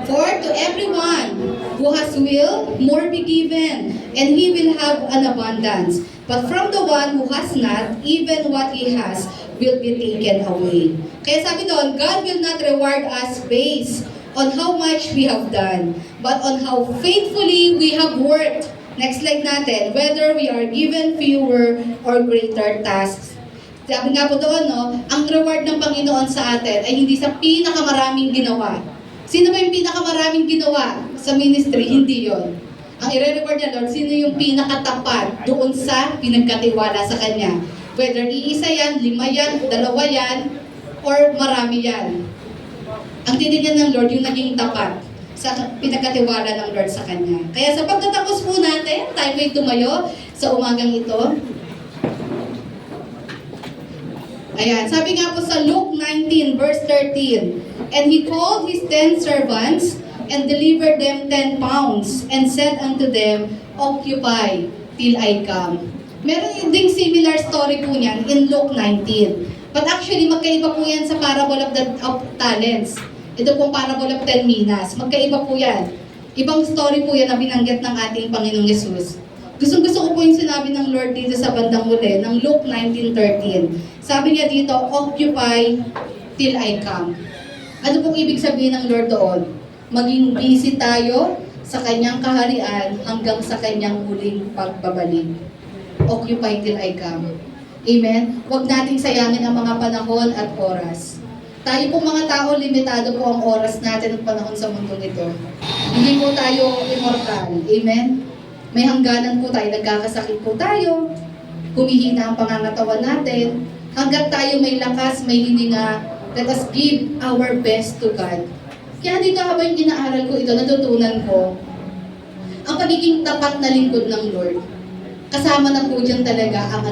For to everyone who has will, more be given, and he will have an abundance. But from the one who has not, even what he has will be taken away. Kaya sabi doon, God will not reward us based on how much we have done, but on how faithfully we have worked. Next slide natin, whether we are given fewer or greater tasks. Sabi nga po doon, ang reward ng Panginoon sa atin ay hindi sa pinakamaraming ginawa. Sino ba yung pinakamaraming ginawa sa ministry? Hindi yon. Ang i-reward niya, Lord, sino yung pinakatapat doon sa pinagkatiwala sa Kanya? Whether iisa yan, 5 yan, 2 yan, or marami yan. Ang titignan ng Lord, yung naging tapat sa pinagkatiwala ng Lord sa Kanya. Kaya sa pagtatapos po natin, tayo may tumayo sa umagang ito. Ayan, sabi nga po sa Luke 19, verse 13, and he called his 10 servants and delivered them 10 pounds and said unto them, occupy till I come. Meron ding similar story po niyan in Luke 19. But actually, magkaiba po yan sa parable of talents. Ito pong parable of 10 minas. Magkaiba po yan. Ibang story po yan na binanggit ng ating Panginoong Yesus. Gustong-gusto ko po yung sinabi ng Lord dito sa bandang huli, ng Luke 19:13. Sabi niya dito, occupy till I come. Ano pong ibig sabihin ng Lord doon? Maging busy tayo sa Kanyang kaharian hanggang sa Kanyang huling pagbabalik. Occupy till I come. Amen? Huwag nating sayangin ang mga panahon at oras. Tayo pong mga tao, limitado po ang oras natin at panahon sa mundo nito. Hindi po tayo immortal. Amen? May hangganan po tayo, nagkakasakit po tayo, humihina ang pangangatawan natin. Hanggat tayo may lakas, may hininga, let us give our best to God. Kaya dito habang inaaral ko ito, natutunan ko ang pagiging tapat na lingkod ng Lord. kasama na po dyan talaga ang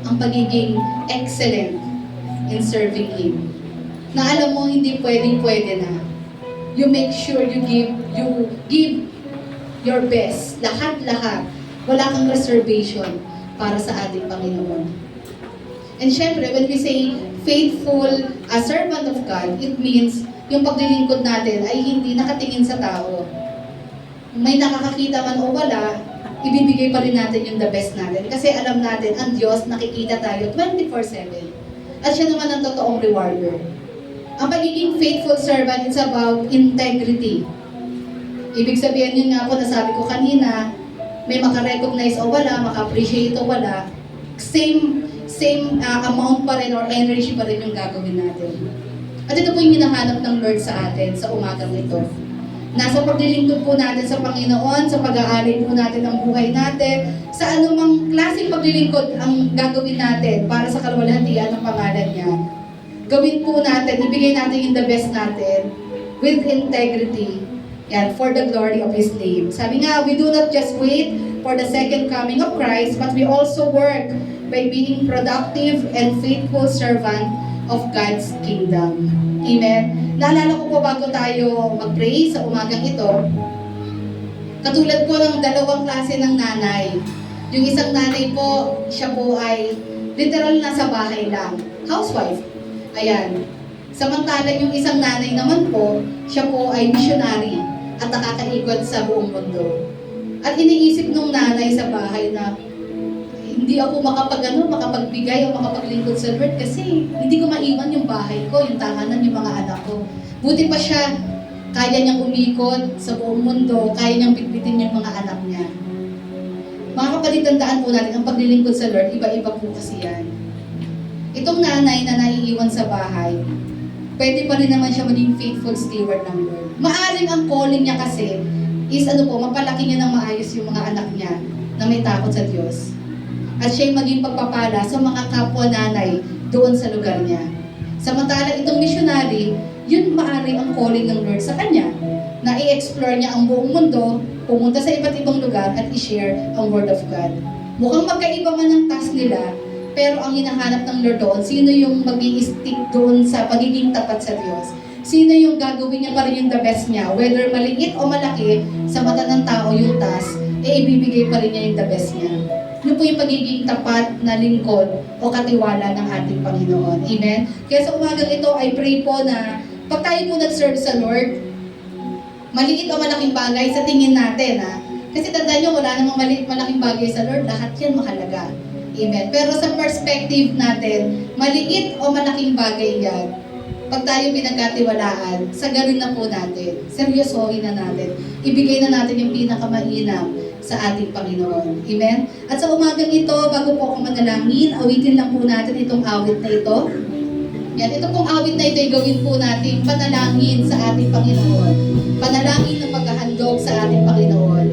ang pagiging excellent in serving Him. Na alam mo, hindi pwedeng-pwede na. You make sure you give your best. Lahat-lahat. Wala kang reservation para sa ating Panginoon. And syempre, when we say faithful servant of God, it means yung paglilingkod natin ay hindi nakatingin sa tao. May nakakakita man o wala, ibibigay pa rin natin yung the best natin. Kasi alam natin, ang Diyos nakikita tayo 24/7. At siya naman ang totoong rewarder. Ang pagiging faithful servant is about integrity. Ibig sabihin yun nga po, nasabi ko kanina, may makarecognize o wala, maka-appreciate o wala, same amount pa rin or energy pa rin yung gagawin natin. At ito po yung hinahanap ng Lord sa atin sa umagang ito. Nasa paglilingkod po natin sa Panginoon, sa pag-aalay po natin ang buhay natin, sa anumang klaseng paglilingkod ang gagawin natin para sa kaluwalhatian ng pangalan niya. Gawin po natin, ibigay natin yung the best natin with integrity. Yan, for the glory of His name. Sabi nga, we do not just wait for the second coming of Christ, but we also work by being productive and faithful servant of God's kingdom. Amen? Naalala ko po bago tayo mag-pray sa umagang ito, katulad po ng dalawang klase ng nanay. Yung isang nanay po, siya po ay literal nasa bahay lang. Housewife. Ayan. Samantalang yung isang nanay naman po, siya po ay missionary at nakakaikot sa buong mundo. At iniisip nung nanay sa bahay na hindi ako makapagbigay o makapaglingkod sa Lord kasi hindi ko maiwan yung bahay ko, yung tahanan, yung mga anak ko. Buti pa siya, kaya niyang umikot sa buong mundo, kaya niyang bitbitin yung mga anak niya. Mga kapatid, tandaan po natin, ang paglilingkod sa Lord, iba-iba po kasi yan. Itong nanay na naiiwan sa bahay, pwede pa rin naman siya maging faithful steward ng Lord. Maaring ang calling niya kasi is mapalaki niya ng maayos yung mga anak niya na may takot sa Diyos. At siya'y maging pagpapala sa mga kapwa nanay doon sa lugar niya. Samantalang itong missionary, yun maaari ang calling ng Lord sa kanya, na i-explore niya ang buong mundo, pumunta sa iba't ibang lugar at i-share ang Word of God. Mukhang magkaiba man ang task nila, pero ang hinahanap ng Lord doon, sino yung mag-i-stick doon sa pagiging tapat sa Diyos? Sino yung gagawin niya pa rin yung the best niya? Whether maliit o malaki, sa mata ng tao yung task, ibibigay pa rin niya yung the best niya. Yun po yung pagiging tapat na lingkod o katiwala ng ating Panginoon. Amen? Kaya sa umagang ito, I pray po na pag tayo po nag-serve sa Lord, maliit o malaking bagay sa tingin natin, Kasi tandaan nyo, wala namang maliit malaking bagay sa Lord, lahat yan mahalaga. Amen? Pero sa perspective natin, maliit o malaking bagay yan, pag tayo pinagkatiwalaan, sagarin na po natin, seryosohin na natin, ibigay na natin yung pinakamainam sa ating Panginoon. Amen? At sa umagang ito, bago po ako manalangin, awitin lang po natin itong awit na ito. Yan, ito pong awit na ito ay gawin po natin panalangin sa ating Panginoon. Panalangin ng paghahandog sa ating Panginoon.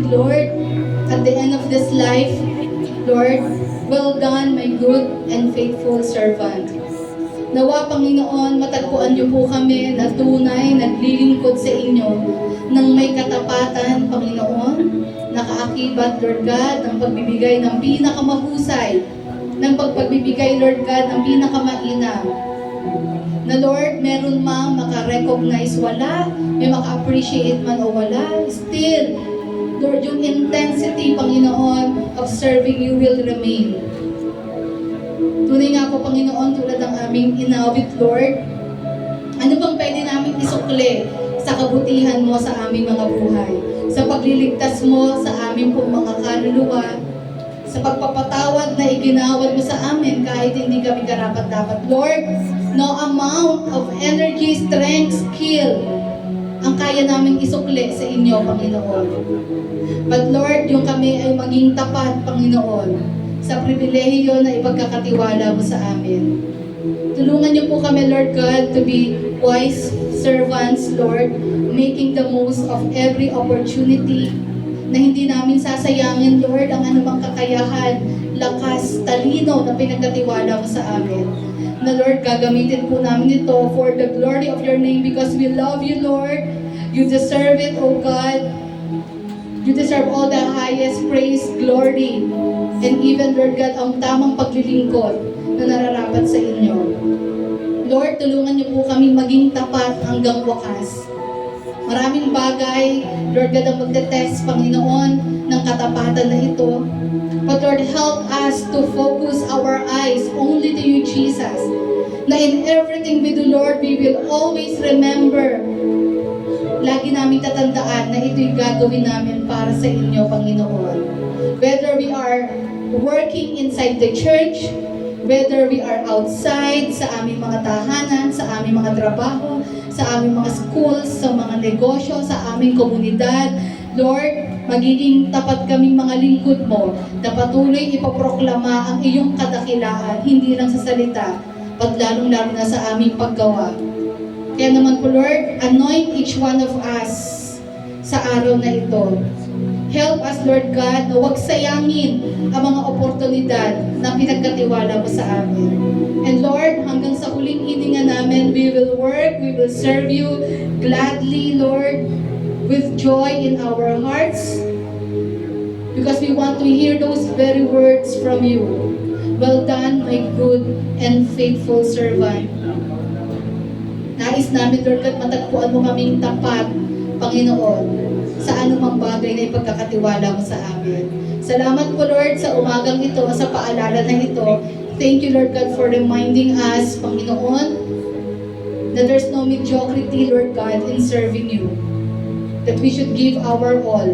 said, Lord, at the end of this life, Lord, well done, my good and faithful servant. Nawa, Panginoon, matagpuan niyo po kami na tunay naglilingkod sa inyo ng may katapatan, Panginoon, nakaakibat, Lord God, ng pagbibigay ng pinakamahusay, ng pagpagbibigay, Lord God, ng pinakamainam. Na Lord, meron mang makarecognize wala, may maka-appreciate man o wala, still, Lord, yung intensity, Panginoon, of serving you will remain. Tunay nga po, Panginoon, tulad ng aming inawit, Lord, ano bang pwede namin isukli sa kabutihan mo sa aming mga buhay? Sa pagliligtas mo sa aming pong mga kaluluwa, sa pagpapatawad na iginawad mo sa amin kahit hindi kami karapat-dapat. Lord, no amount of energy, strength, skill ang kaya naming isukli sa inyo, Panginoon. But Lord, yung kami ay maging tapat, Panginoon, sa pribilehiyo na ipagkakatiwala mo sa amin. Tulungan niyo po kami, Lord God, to be wise servants, Lord, making the most of every opportunity na hindi namin sasayangin, Lord, ang anumang kakayahan, lakas, talino na pinagkatiwala mo sa amin. Na Lord, gagamitin po namin ito for the glory of your name because we love you, Lord. You deserve it, O God. You deserve all the highest praise, glory, and even, Lord God, ang tamang paglilingkod na nararapat sa inyo. Lord, tulungan niyo po kami maging tapat hanggang wakas. Maraming bagay, Lord God, ang magte-test, Panginoon, ng katapatan na ito. But Lord, help us to focus our eyes only to you, Jesus. Na in everything we do, Lord, we will always remember. Lagi namin tatandaan na ito'y gagawin namin para sa inyo, Panginoon. Whether we are working inside the church, whether we are outside, sa aming mga tahanan, sa aming mga trabaho, sa aming mga schools, sa mga negosyo, sa aming komunidad, Lord, magiging tapat kaming mga lingkod mo na patuloy ipoproklama ang iyong kadakilaan, hindi lang sa salita, at lalong-lalo na sa aming paggawa. Kaya naman po, Lord, anoint each one of us sa araw na ito. Help us, Lord God, na huwag sayangin ang mga oportunidad na pinagkatiwala mo sa amin. And Lord, hanggang sa huling hininga namin, we will work, we will serve you gladly, Lord, with joy in our hearts, because we want to hear those very words from you. Well done, my good and faithful servant. Nais namin, Lord God, matagpuan mo kaming tapat, Panginoon, sa anumang bagay na ipagkakatiwala mo sa amin. Salamat po, Lord, sa umagang ito, sa paalala na ito. Thank you, Lord God, for reminding us, Panginoon, that there's no mediocrity, Lord God, in serving you. That we should give our all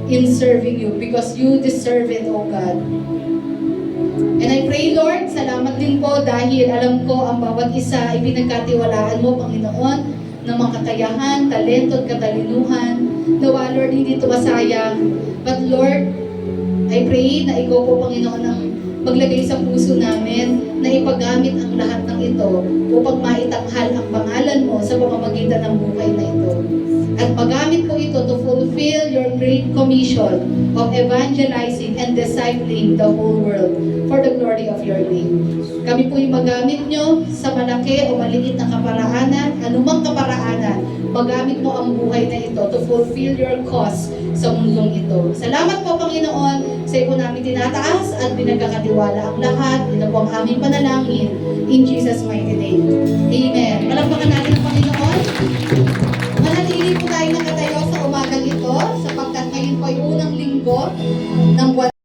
in serving you because you deserve it, O God. And I pray, Lord, salamat din po dahil alam ko ang bawat isa ay pinagkatiwalaan mo, Panginoon, ng mga kakayahan, talento at katalinuhan. Nawa, Lord, hindi ito masayang. But Lord, I pray na ikaw po, Panginoon, ang maglagay sa puso namin na ipagamit ang lahat ng ito upang maitanghal ang pangalan mo sa pamamagitan ng buhay na ito. At magamit po ito to fulfill your great commission of evangelizing and discipling the whole world for the glory of your name. Kami po yung magamit nyo sa malaki o maliit na kaparaanan, anumang kaparaanan, magamit mo ang buhay na ito to fulfill your cause sa mundong ito. Salamat po, Panginoon, sa iyo namin tinataas at pinagkakatiwala ang lahat. Ito po ang aming panalangin. In Jesus' mighty name.